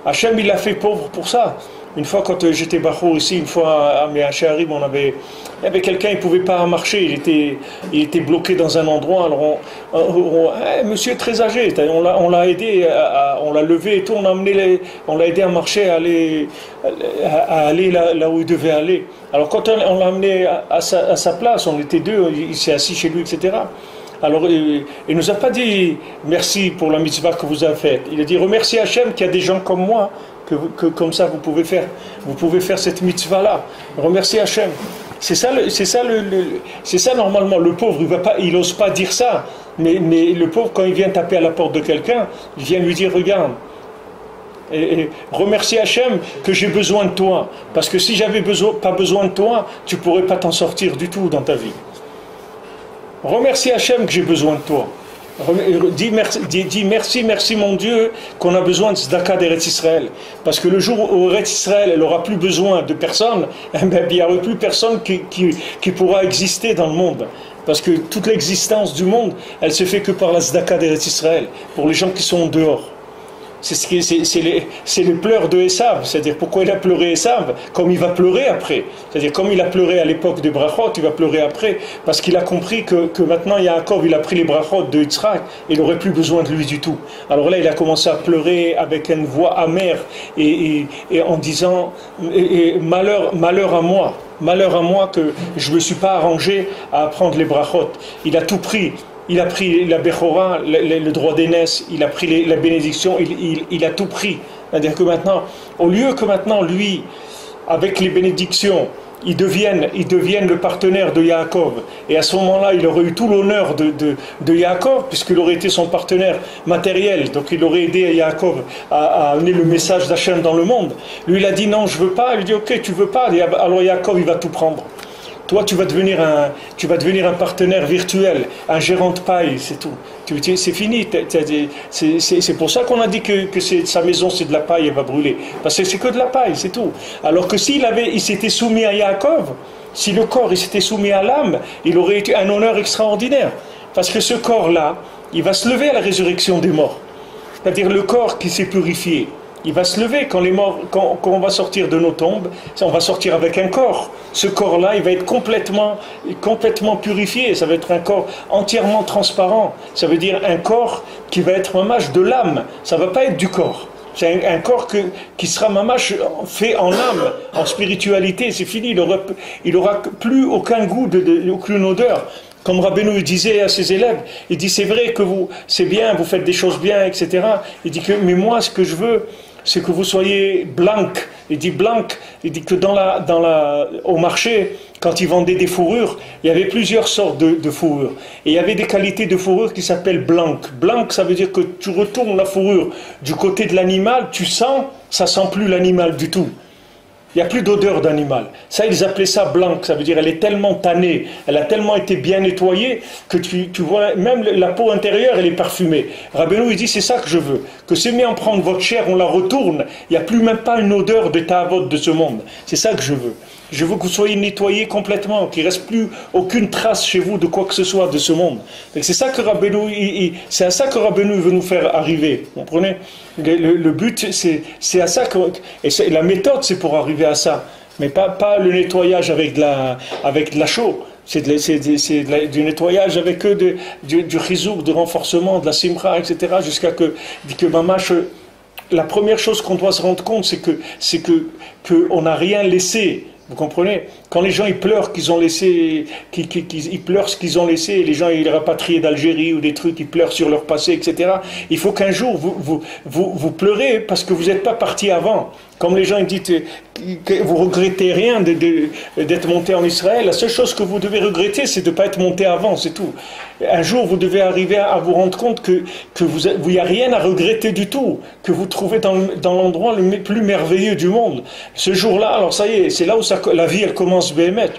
Hachem, il l'a fait pauvre pour ça. Une fois, quand j'étais Bachour ici, une fois à Méhacharim, il y avait quelqu'un, il ne pouvait pas marcher. Il était bloqué dans un endroit. Alors, monsieur est très âgé. On l'a aidé, on l'a levé et tout. On l'a aidé à marcher, à aller là où il devait aller. Alors, quand on l'a amené à sa place, on était deux, il s'est assis chez lui, etc. Alors, il ne nous a pas dit merci pour la mitzvah que vous avez faite. Il a dit remerciez Hachem qu'il y a des gens comme moi que comme ça vous pouvez faire cette mitzvah-là. Remerciez Hachem. C'est ça normalement. Le pauvre, il n'ose pas dire ça. Mais le pauvre, quand il vient taper à la porte de quelqu'un, il vient lui dire regarde. Et remercie Hachem que j'ai besoin de toi. Parce que si j'avais pas besoin de toi, tu ne pourrais pas t'en sortir du tout dans ta vie. Remercie Hachem que j'ai besoin de toi. Dis merci mon Dieu qu'on a besoin de Tzedaka d'Eretz Israël. Parce que le jour où Eretz Israël elle n'aura plus besoin de personne, il n'y aura plus personne qui pourra exister dans le monde. Parce que toute l'existence du monde, elle se fait que par la Tzedaka d'Eretz Israël, pour les gens qui sont dehors. C'est les pleurs de Esav. C'est-à-dire pourquoi il a pleuré Esav, comme il va pleurer après. C'est-à-dire comme il a pleuré à l'époque des brachot, il va pleurer après, parce qu'il a compris que maintenant Yaakov, il a pris les brachot de Yitzhak, et il n'aurait plus besoin de lui du tout. Alors là, il a commencé à pleurer avec une voix amère, et en disant malheur à moi que je ne me suis pas arrangé à apprendre les brachot. Il a tout pris. Il a pris la Bechora, le droit d'aînesse, il a pris la bénédiction, il a tout pris. C'est-à-dire que maintenant, au lieu que maintenant, lui, avec les bénédictions, il devienne le partenaire de Yaakov, et à ce moment-là, il aurait eu tout l'honneur de Yaakov, puisqu'il aurait été son partenaire matériel, donc il aurait aidé Yaakov à amener le message d'Hachem dans le monde. Lui, il a dit non, je veux pas. Il dit ok, tu veux pas. Alors Yaakov, il va tout prendre. Toi, tu vas devenir un partenaire virtuel, un gérant de paille, c'est tout. C'est fini. C'est pour ça qu'on a dit que sa maison, c'est de la paille, elle va brûler. Parce que c'est que de la paille, c'est tout. Alors que il s'était soumis à Yaakov, si le corps il s'était soumis à l'âme, il aurait eu un honneur extraordinaire. Parce que ce corps-là, il va se lever à la résurrection des morts. C'est-à-dire le corps qui s'est purifié. Il va se lever quand on va sortir de nos tombes, on va sortir avec un corps. Ce corps-là, il va être complètement purifié. Ça va être un corps entièrement transparent. Ça veut dire un corps qui va être mamash de l'âme. Ça ne va pas être du corps. C'est un corps qui sera mamash fait en âme, en spiritualité. C'est fini. Il n'aura plus aucun goût, aucune odeur. Comme Rabbeinu disait à ses élèves, il dit c'est vrai que c'est bien, vous faites des choses bien, etc. Il dit que, mais moi ce que je veux, c'est que vous soyez blanc. Il dit blanc, il dit que au marché, quand ils vendaient des fourrures, il y avait plusieurs sortes de fourrures. Et il y avait des qualités de fourrure qui s'appellent blanc. Blanc, ça veut dire que tu retournes la fourrure du côté de l'animal, tu sens, ça sent plus l'animal du tout. Il n'y a plus d'odeur d'animal. Ça, ils appelaient ça blanc. Ça veut dire elle est tellement tannée, elle a tellement été bien nettoyée que tu vois, même la peau intérieure, elle est parfumée. Rabbeinu, il dit, c'est ça que je veux. Que c'est mieux en prendre votre chair, on la retourne. Il n'y a plus même pas une odeur de ta'avot de ce monde. C'est ça que je veux. Je veux que vous soyez nettoyés complètement, qu'il ne reste plus aucune trace chez vous de quoi que ce soit de ce monde. C'est ça que Rabbeinu, c'est à ça que Rabbeinu veut nous faire arriver. Vous comprenez ? Le but, c'est à ça que... Et la méthode, c'est pour arriver à ça. Mais pas le nettoyage avec de la chaux. C'est du nettoyage avec du chizouk, de renforcement, de la simcha, etc. Jusqu'à que Mamash... La première chose qu'on doit se rendre compte, c'est que on n'a rien laissé. Vous comprenez? Quand les gens ils pleurent qu'ils ont laissé, ils pleurent ce qu'ils ont laissé, les gens ils rapatriés d'Algérie ou des trucs, ils pleurent sur leur passé, etc. Il faut qu'un jour vous pleurez parce que vous n'êtes pas parti avant. Comme les gens ils disent que vous regrettez rien d'être monté en Israël, la seule chose que vous devez regretter, c'est de ne pas être monté avant, c'est tout. Un jour vous devez arriver à vous rendre compte que il n'y a rien à regretter du tout, que vous trouvez dans l'endroit le plus merveilleux du monde. Ce jour-là, alors ça y est, c'est là où la vie elle commence béhémet.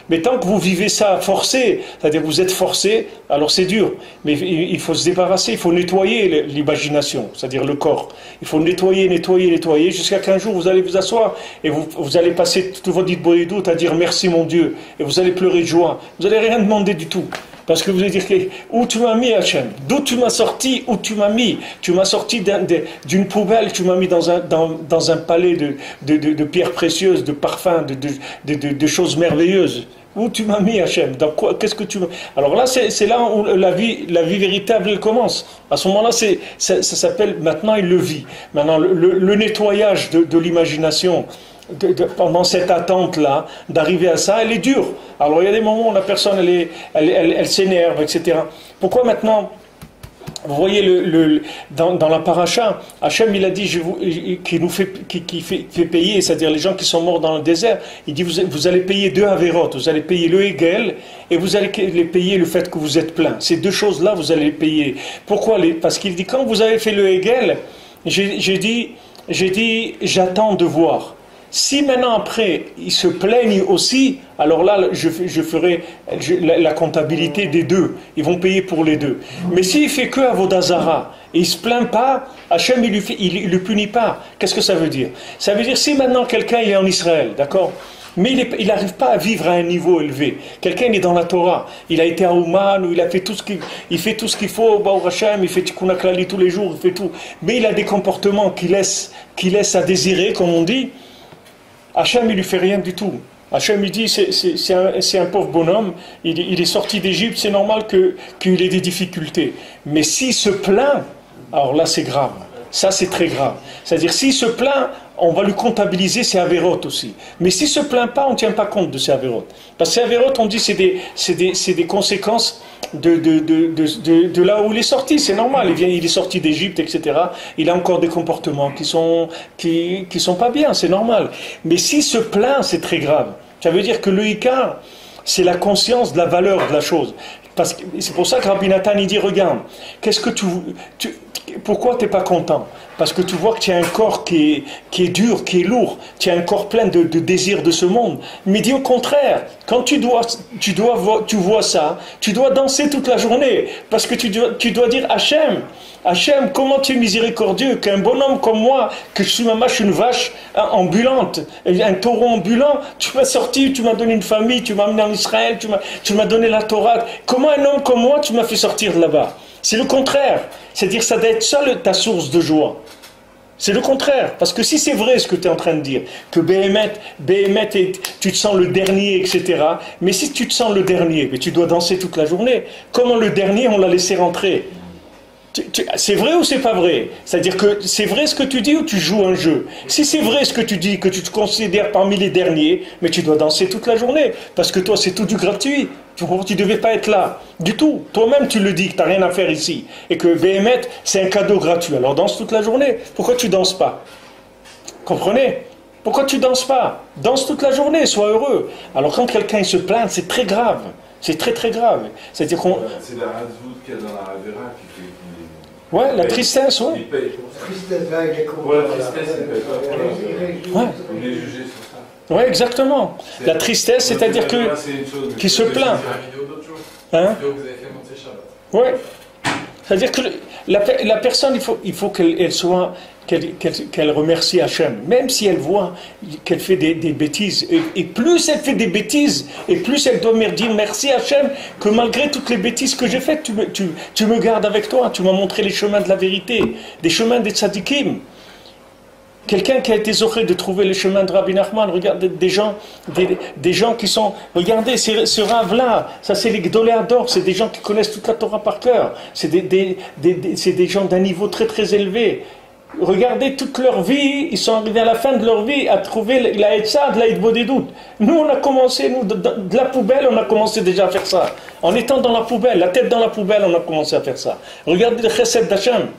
Mais tant que vous vivez ça forcé, c'est-à-dire que vous êtes forcé, alors c'est dur. Mais il faut se débarrasser, il faut nettoyer l'imagination, c'est-à-dire le corps. Il faut nettoyer jusqu'à qu'un jour vous allez vous asseoir et vous allez passer toute votre doute à dire merci mon Dieu. Et vous allez pleurer de joie. Vous n'allez rien demander du tout. Parce que vous allez dire, où tu m'as mis Hachem? D'où tu m'as sorti? Où tu m'as mis? Tu m'as sorti d'une poubelle, tu m'as mis dans un palais de pierres précieuses, de parfums, de choses merveilleuses. Où tu m'as mis Hachem? Dans quoi? Qu'est-ce que tu m'as... Alors là, c'est là où la vie véritable elle commence. À ce moment-là, ça s'appelle, maintenant il le vit. Maintenant, le nettoyage de l'imagination, pendant cette attente-là, d'arriver à ça, elle est dure. Alors il y a des moments où la personne, elle s'énerve, etc. Pourquoi maintenant, vous voyez, dans la paracha, Hachem, il a dit, qui fait payer, c'est-à-dire les gens qui sont morts dans le désert, il dit, vous allez payer 2 avérotes, vous allez payer le Hegel, et vous allez les payer le fait que vous êtes plein. Ces 2 choses-là, vous allez les payer. Pourquoi? Parce qu'il dit, quand vous avez fait le Hegel, j'ai dit, j'attends de voir. Si maintenant après, ils se plaignent aussi, alors là, je ferai la comptabilité des 2. Ils vont payer pour les 2. Mais s'il fait que Avodazara, et il ne se plaint pas, Hachem, il le punit pas. Qu'est-ce que ça veut dire? Ça veut dire, si maintenant quelqu'un est en Israël, d'accord? Mais il n'arrive pas à vivre à un niveau élevé. Quelqu'un est dans la Torah, il a été à Ouman, ou il fait tout ce qu'il faut, Baruch Hashem, il fait Tikkun HaKlali tous les jours, il fait tout. Mais il a des comportements qui laissent à désirer, comme on dit. Hachem, il lui fait rien du tout. Hachem, il dit, c'est un pauvre bonhomme, il est sorti d'Égypte, c'est normal qu'il ait des difficultés. Mais s'il se plaint, alors là, c'est grave. Ça, c'est très grave. C'est-à-dire, s'il se plaint, on va lui comptabiliser ses avérotes aussi. Mais s'il ne se plaint pas, on ne tient pas compte de ses avérotes. Parce que ces avérotes, on dit, c'est des conséquences de là où il est sorti. C'est normal, il est sorti d'Égypte, etc. Il a encore des comportements qui sont pas bien, c'est normal. Mais s'il se plaint, c'est très grave. Ça veut dire que le Icar, c'est la conscience de la valeur de la chose. Parce que c'est pour ça que Rabbi Nathan, il dit, regarde, pourquoi tu n'es pas content? Parce que tu vois que tu as un corps qui est dur, qui est lourd, tu as un corps plein de désirs de ce monde. Mais dis au contraire, quand tu vois ça, tu dois danser toute la journée, parce que tu dois dire Hachem, comment tu es miséricordieux, qu'un bonhomme comme moi, que je suis une vache ambulante, un taureau ambulant, tu m'as sorti, tu m'as donné une famille, tu m'as amené en Israël, tu m'as donné la Torah. Comment un homme comme moi, tu m'as fait sortir de là-bas? C'est le contraire. C'est-à-dire ça doit être ça ta source de joie. C'est le contraire. Parce que si c'est vrai ce que tu es en train de dire, que Béhémet, tu te sens le dernier, etc. Mais si tu te sens le dernier, mais tu dois danser toute la journée. Comment le dernier, on l'a laissé rentrer? C'est vrai ou c'est pas vrai? C'est-à-dire que c'est vrai ce que tu dis ou tu joues un jeu? Si c'est vrai ce que tu dis, que tu te considères parmi les derniers, mais tu dois danser toute la journée. Parce que toi, c'est tout du gratuit. Tu ne devais pas être là, du tout. Toi-même, tu le dis que tu n'as rien à faire ici. Et que Béhémet, c'est un cadeau gratuit. Alors danse toute la journée. Pourquoi tu ne danses pas? Comprenez? Pourquoi tu ne danses pas? Danse toute la journée, sois heureux. Alors quand quelqu'un se plaint, c'est très grave. C'est très très grave. C'est-à-dire qu'on... C'est la Hazvout qu'il y a dans la Ravera qui fait... Ouais, la tristesse, ouais. La tristesse, la tristesse, Ouais. On est jugé sur ça. Ouais, exactement. La tristesse, c'est-à-dire que... qui se plaint. Hein? Ouais. C'est-à-dire que la personne, il faut qu'elle soit... qu'elle remercie Hachem, même si elle voit qu'elle fait des bêtises. Et plus elle fait des bêtises, et plus elle doit me dire merci Hachem, que malgré toutes les bêtises que j'ai faites, tu me gardes avec toi, tu m'as montré les chemins de la vérité, des chemins des tzadikim. Quelqu'un qui a été zoché de trouver les chemins de Rabbi Nachman, regardez des gens qui sont... Regardez, ce Rav-là, ça c'est les Gdolé Ador, c'est des gens qui connaissent toute la Torah par cœur, c'est des gens d'un niveau très très élevé. Regardez toute leur vie, ils sont arrivés à la fin de leur vie à trouver la Etzad, la Hitbodedut. Nous on a commencé, de la poubelle, on a commencé déjà à faire ça. En étant dans la poubelle, la tête dans la poubelle, on a commencé à faire ça. Regardez le Chesed d'Hachem.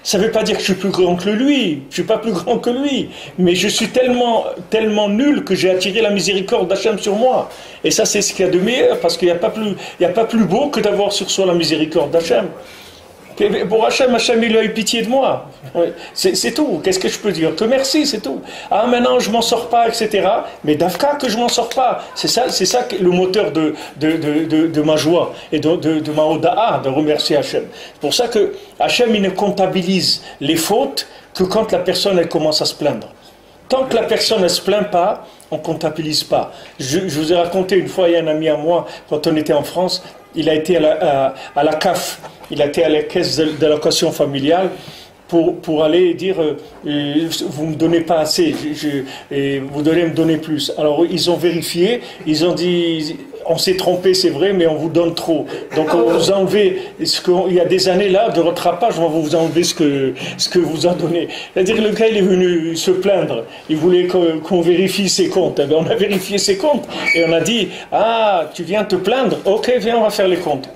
Ça ne veut pas dire que je suis plus grand que lui, je ne suis pas plus grand que lui, mais je suis tellement nul que j'ai attiré la miséricorde d'Hachem sur moi. Et ça c'est ce qu'il y a de meilleur, parce qu'il n'y a pas plus beau que d'avoir sur soi la miséricorde d'Hachem. Pour Hachem, il a eu pitié de moi. C'est tout. Qu'est-ce que je peux dire? Que merci, c'est tout. Ah, maintenant, je ne m'en sors pas, etc. Mais d'Afka, que je ne m'en sors pas. C'est ça le moteur de ma joie et de ma oda'a, de remercier Hachem. C'est pour ça que Hachem, il ne comptabilise les fautes que quand la personne, elle commence à se plaindre. Tant que la personne ne se plaint pas, on ne comptabilise pas. Je vous ai raconté une fois, il y a un ami à moi, quand on était en France, il a été à la CAF, il a été à la caisse d'allocation familiale pour aller dire vous ne me donnez pas assez, vous devez me donner plus. Alors ils ont vérifié, ils ont dit on s'est trompé, c'est vrai, mais on vous donne trop. Donc on vous a enlevé il y a des années là de rattrapage, on va vous enlever ce que vous a donné. C'est-à-dire que le gars il est venu se plaindre, il voulait qu'on vérifie ses comptes. Eh bien, on a vérifié ses comptes et on a dit ah tu viens te plaindre, ok viens on va faire les comptes.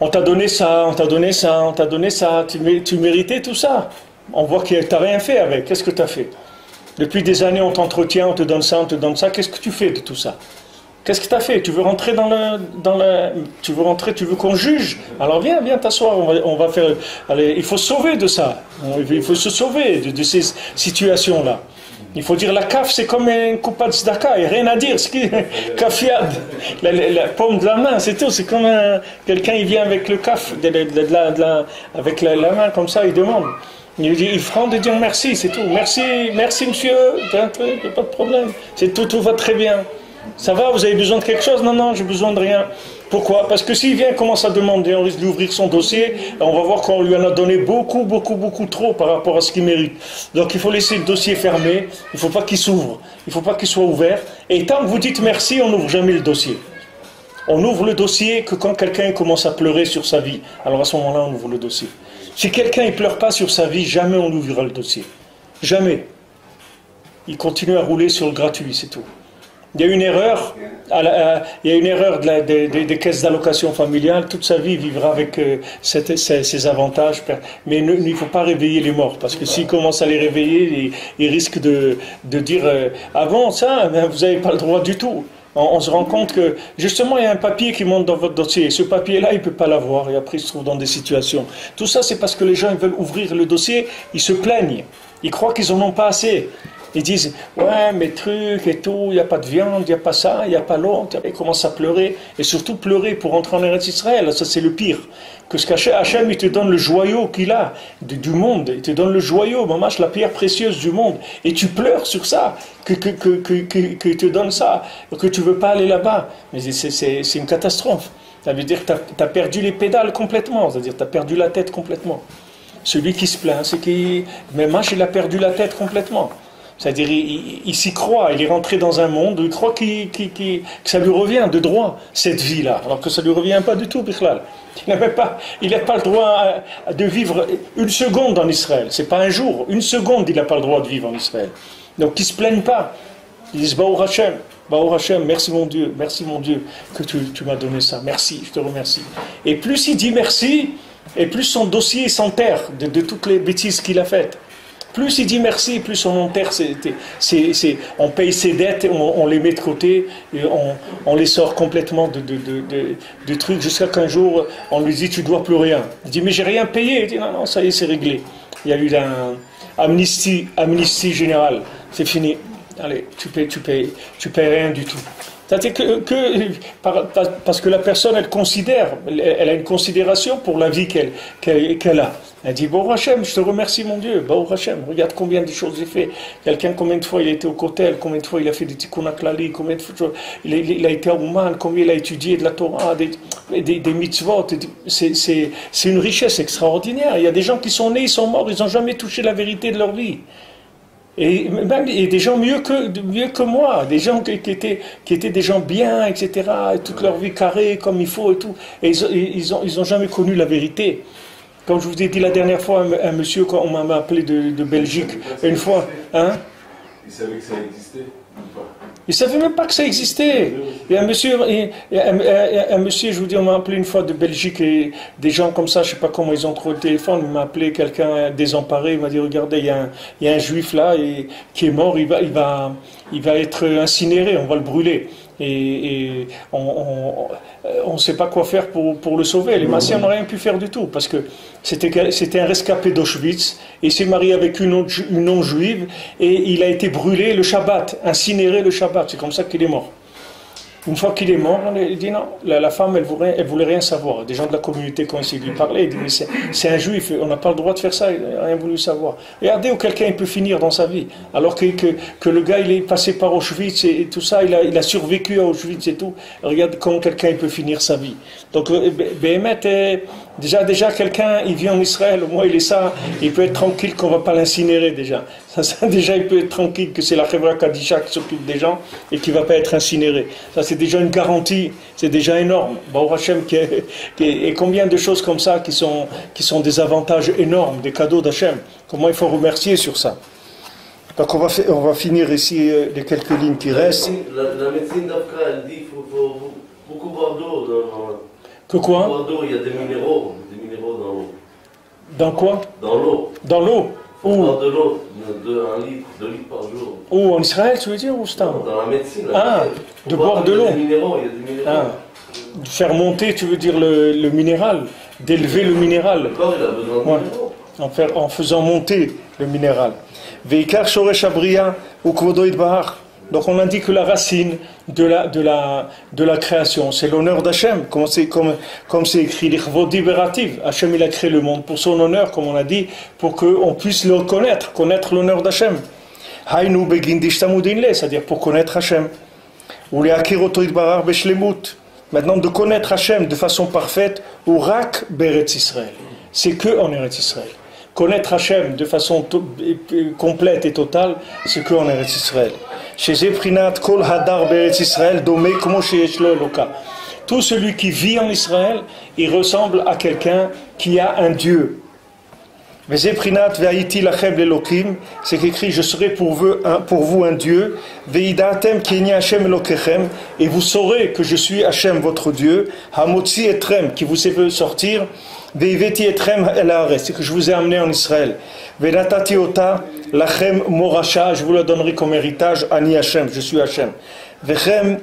On t'a donné ça, on t'a donné ça, on t'a donné ça, tu méritais tout ça. On voit que tu n'as rien fait avec. Qu'est-ce que tu as fait? Depuis des années, on t'entretient, on te donne ça, on te donne ça. Qu'est-ce que tu fais de tout ça? Qu'est-ce que tu as fait? Tu veux rentrer tu veux rentrer, tu veux qu'on juge? Alors viens t'asseoir, on va faire... Allez, il faut se sauver de ça. Il faut se sauver de ces situations-là. Il faut dire la CAF, c'est comme un coupa de tzedaka, il n'y a rien à dire. Kafiad, la paume de la main, c'est tout. C'est comme quelqu'un, il vient avec le CAF, avec la main comme ça, il demande. Il prend de dire merci, c'est tout. Merci monsieur, il n'y a pas de problème. C'est tout va très bien. Ça va, vous avez besoin de quelque chose? Non, j'ai besoin de rien. Pourquoi? Parce que s'il vient et commence à demander, on risque d'ouvrir son dossier, on va voir qu'on lui en a donné beaucoup trop par rapport à ce qu'il mérite. Donc il faut laisser le dossier fermé, il ne faut pas qu'il s'ouvre, il ne faut pas qu'il soit ouvert. Et tant que vous dites merci, on n'ouvre jamais le dossier. On ouvre le dossier que quand quelqu'un commence à pleurer sur sa vie. Alors à ce moment-là, on ouvre le dossier. Si quelqu'un ne pleure pas sur sa vie, jamais on ouvrira le dossier. Jamais. Il continue à rouler sur le gratuit, c'est tout. Il y a une erreur, des caisses d'allocation familiale. Toute sa vie, il vivra avec ces avantages. Mais il ne faut pas réveiller les morts, parce que s'il commence à les réveiller, il risque de dire avant ça, vous n'avez pas le droit du tout. On se rend compte que, justement, il y a un papier qui monte dans votre dossier. Ce papier-là, il ne peut pas l'avoir. Et après, il se trouve dans des situations. Tout ça, c'est parce que les gens ils veulent ouvrir le dossier. Ils se plaignent. Ils croient qu'ils n'en ont pas assez. Ils disent, ouais, mes trucs et tout, il n'y a pas de viande, il n'y a pas ça, il n'y a pas l'autre. Ils commencent à pleurer. Et surtout pleurer pour entrer en Eretz Israël. Ça, c'est le pire. Que ce qu'Hachem, il te donne le joyau qu'il a du monde. Il te donne le joyau, mamash, la pierre précieuse du monde. Et tu pleures sur ça, qu'il te donne ça, que tu ne veux pas aller là-bas. Mais c'est une catastrophe. Ça veut dire que tu as perdu les pédales complètement. C'est-à-dire que tu as perdu la tête complètement. Celui qui se plaint, c'est qu'il... Mais il a perdu la tête complètement. C'est-à-dire, il s'y croit, il est rentré dans un monde où il croit que ça lui revient de droit, cette vie-là, alors que ça ne lui revient pas du tout, Bichlal. Il n'a pas le droit de vivre une seconde en Israël, c'est pas un jour, une seconde il n'a pas le droit de vivre en Israël. Donc, ils ne se plaignent pas, ils disent, Baruch Hashem. Baruch Hashem, merci mon Dieu que tu m'as donné ça, merci, je te remercie. Et plus il dit merci, et plus son dossier s'enterre de toutes les bêtises qu'il a faites. Plus il dit merci, plus on enterre, on paye ses dettes, on les met de côté, et on les sort complètement du truc, jusqu'à qu'un jour, on lui dit, tu ne dois plus rien. Il dit, mais j'ai rien payé. Il dit, non, ça y est, c'est réglé. Il y a eu l'amnistie générale, c'est fini. Allez, tu payes rien du tout. C'est-à-dire parce que la personne, elle a une considération pour la vie qu'elle a. Elle dit, Baruch Hashem, je te remercie mon Dieu, Baruch Hashem, regarde combien de choses j'ai fait. Quelqu'un, combien de fois il a été au kotel, combien de fois il a fait des tikkun klali, combien de fois il a été à Ouman, combien il a étudié de la Torah, des mitzvot. C'est une richesse extraordinaire. Il y a des gens qui sont nés, ils sont morts, ils n'ont jamais touché la vérité de leur vie. Et des gens mieux que moi, des gens qui étaient des gens bien, etc., toute leur vie carrée comme il faut et tout, et ils ont jamais connu la vérité. Comme je vous ai dit la dernière fois, un monsieur, quand on m'a appelé de Belgique, une fois, hein? Il savait que ça existait ou pas? Il ne savait même pas que ça existait. Et un monsieur, je vous dis, on m'a appelé une fois de Belgique, et des gens comme ça, je ne sais pas comment ils ont trouvé le téléphone, il m'a appelé quelqu'un désemparé, il m'a dit, regardez, il y a un juif là qui est mort, il va être incinéré, on va le brûler. Et on ne sait pas quoi faire pour le sauver. Les Massiens n'ont rien pu faire du tout, parce que c'était un rescapé d'Auschwitz, et il s'est marié avec une non-juive, et il a été brûlé le Shabbat, incinéré le Shabbat, c'est comme ça qu'il est mort. Une fois qu'il est mort, il dit non, la femme elle voulait rien savoir. Des gens de la communauté qui ont essayé de lui parler, ils disent mais c'est un juif, on n'a pas le droit de faire ça, il n'a rien voulu savoir. Regardez où quelqu'un peut finir dans sa vie, alors que le gars il est passé par Auschwitz et tout ça, il a survécu à Auschwitz et tout. Regarde comment quelqu'un peut finir sa vie. Donc déjà quelqu'un il vit en Israël, au moins il est ça, il peut être tranquille qu'on ne va pas l'incinérer déjà. Ça, déjà il peut être tranquille que c'est la Chevra Kadisha qui s'occupe des gens et qui ne va pas être incinéré. Ça c'est déjà une garantie, c'est déjà énorme. Baruch Hashem, et combien de choses comme ça qui sont des avantages énormes, des cadeaux d'Hachem. Comment il faut remercier sur ça. Donc on va finir ici les quelques lignes qui restent. La médecine d'Afka, elle dit qu'il faut beaucoup boire d'eau. Que quoi? Boire d'eau, il y a des minéraux dans l'eau. Dans quoi? Dans l'eau. Dans l'eau? Il faut boire de l'eau, 2 litres par jour. Où, en Israël, tu veux dire, ou c'est dans la médecine. De boire de l'eau. Il y a des minéraux. De faire monter, tu veux dire, le minéral, d'élever le minéral. Le corps, il a besoin de minéraux. En faisant monter le minéral. Veikar shoresh abriya ou kvodo yitbarach. Donc on indique que la racine de la création, c'est l'honneur d'Hachem, comme c'est écrit, l'Ichvodi Berativ. Hachem il a créé le monde pour son honneur, comme on a dit, pour qu'on puisse le connaître l'honneur d'Hachem. Hainu begin dishtamudinle, c'est-à-dire pour connaître Hachem. Ou les akiroto yitbarach beshlemut. Maintenant de connaître Hachem de façon parfaite, ou rak beretz Israël. C'est que en Eretz Israël. Connaître Hachem de façon complète et totale, c'est que en Eretz Israël. Chez Zeprinat Kol Hadar Beretz Israël, Domé Kmo Sheyeshlo Eloka. Tout celui qui vit en Israël, il ressemble à quelqu'un qui a un Dieu. Zeprinat Ve'aiti Lachem Elokim, c'est qu'écrit je serai pour vous un Dieu. Veidatem Keni Hachem Elokechem, et vous saurez que je suis Hachem votre Dieu. Hamotzi Etrem, qui vous fait sortir. Veiveti Etrem El Haaretz, c'est que je vous ai amené en Israël. Venatati Ota Lachem Morasha, je vous la donnerai comme héritage. Ani Hachem, je suis Hachem. Vechem,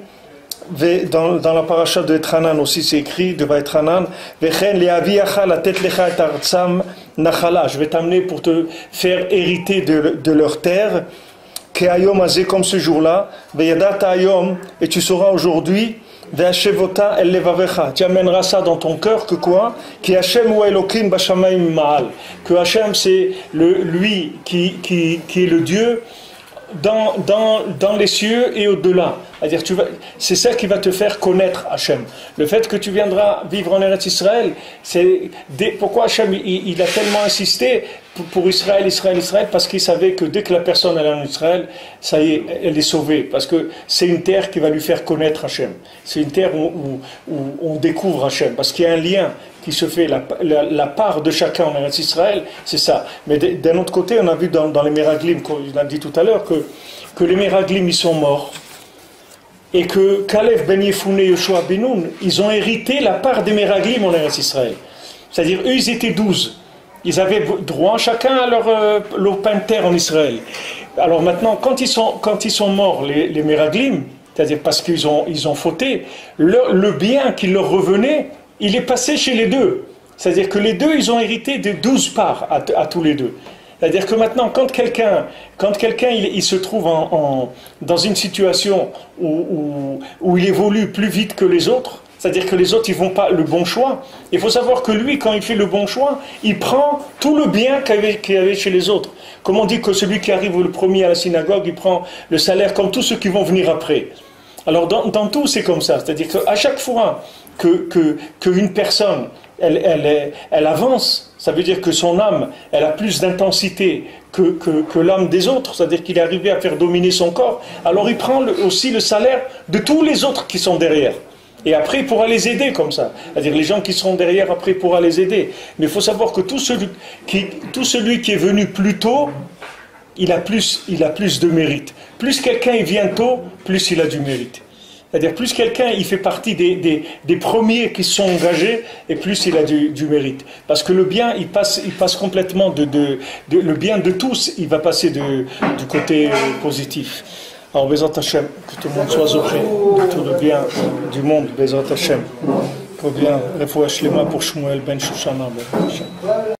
dans la paracha de Etranan aussi c'est écrit de Vaetranan, Vechen leaviacha latet lecha et artsam nachala, je vais t'amener pour te faire hériter de leur terre. Keayom azé, comme ce jour-là, veyadata ayom, et tu sauras aujourd'hui. Ve'ashevota el levavecha, tu amèneras ça dans ton cœur que quoi? Ki Hashem ou Elokim bashamayim ma'al, que Hashem c'est lui qui est le Dieu dans les cieux et au-delà. C'est-à-dire c'est ça qui va te faire connaître Hachem. Le fait que tu viendras vivre en Eretz Israël, pourquoi Hachem il a tellement insisté pour Israël, parce qu'il savait que dès que la personne elle est en Israël, ça y est, elle est sauvée. Parce que c'est une terre qui va lui faire connaître Hachem. C'est une terre où on découvre Hachem. Parce qu'il y a un lien qui se fait, la part de chacun en Eretz Israël, c'est ça. Mais d'un autre côté, on a vu dans les Meraglim, comme on a dit tout à l'heure, que les Meraglim, ils sont morts. et que Caleb ben Yefoune et Yoshua ben Nun, ils ont hérité la part des Meraglim en Eretz Israël. C'est-à-dire, eux, ils étaient 12. Ils avaient droit chacun à leur pain de terre en Israël. Alors maintenant, quand ils sont morts, les Meraglim, c'est-à-dire parce qu'ils ont fauté, le bien qui leur revenait, il est passé chez les deux. C'est-à-dire que les deux, ils ont hérité de 12 parts à tous les deux. C'est-à-dire que maintenant, quand quelqu'un il se trouve dans une situation où il évolue plus vite que les autres, c'est-à-dire que les autres, ils ne font pas le bon choix, il faut savoir que lui, quand il fait le bon choix, il prend tout le bien qu'il y avait chez les autres. Comme on dit que celui qui arrive le premier à la synagogue, il prend le salaire comme tous ceux qui vont venir après. Alors dans tout, c'est comme ça. C'est-à-dire qu'à chaque fois qu'une personne, elle avance, ça veut dire que son âme, elle a plus d'intensité que l'âme des autres, c'est-à-dire qu'il est arrivé à faire dominer son corps, alors il prend aussi le salaire de tous les autres qui sont derrière. Et après, il pourra les aider comme ça. C'est-à-dire les gens qui seront derrière, après, il pourra les aider. Mais il faut savoir que tout celui qui est venu plus tôt, il a plus de mérite. Plus quelqu'un il vient tôt, plus il a du mérite. C'est-à-dire plus quelqu'un il fait partie des premiers qui se sont engagés, et plus il a du mérite. Parce que le bien, il passe complètement le bien de tous, il va passer du côté positif. Alors, Bezat Hashem, que tout le monde soit zoché de tout le bien du monde, Bezat Hashem. Pour bien, Refoua Shlema pour Shmuel ben Shoshana, Bezat Hashem.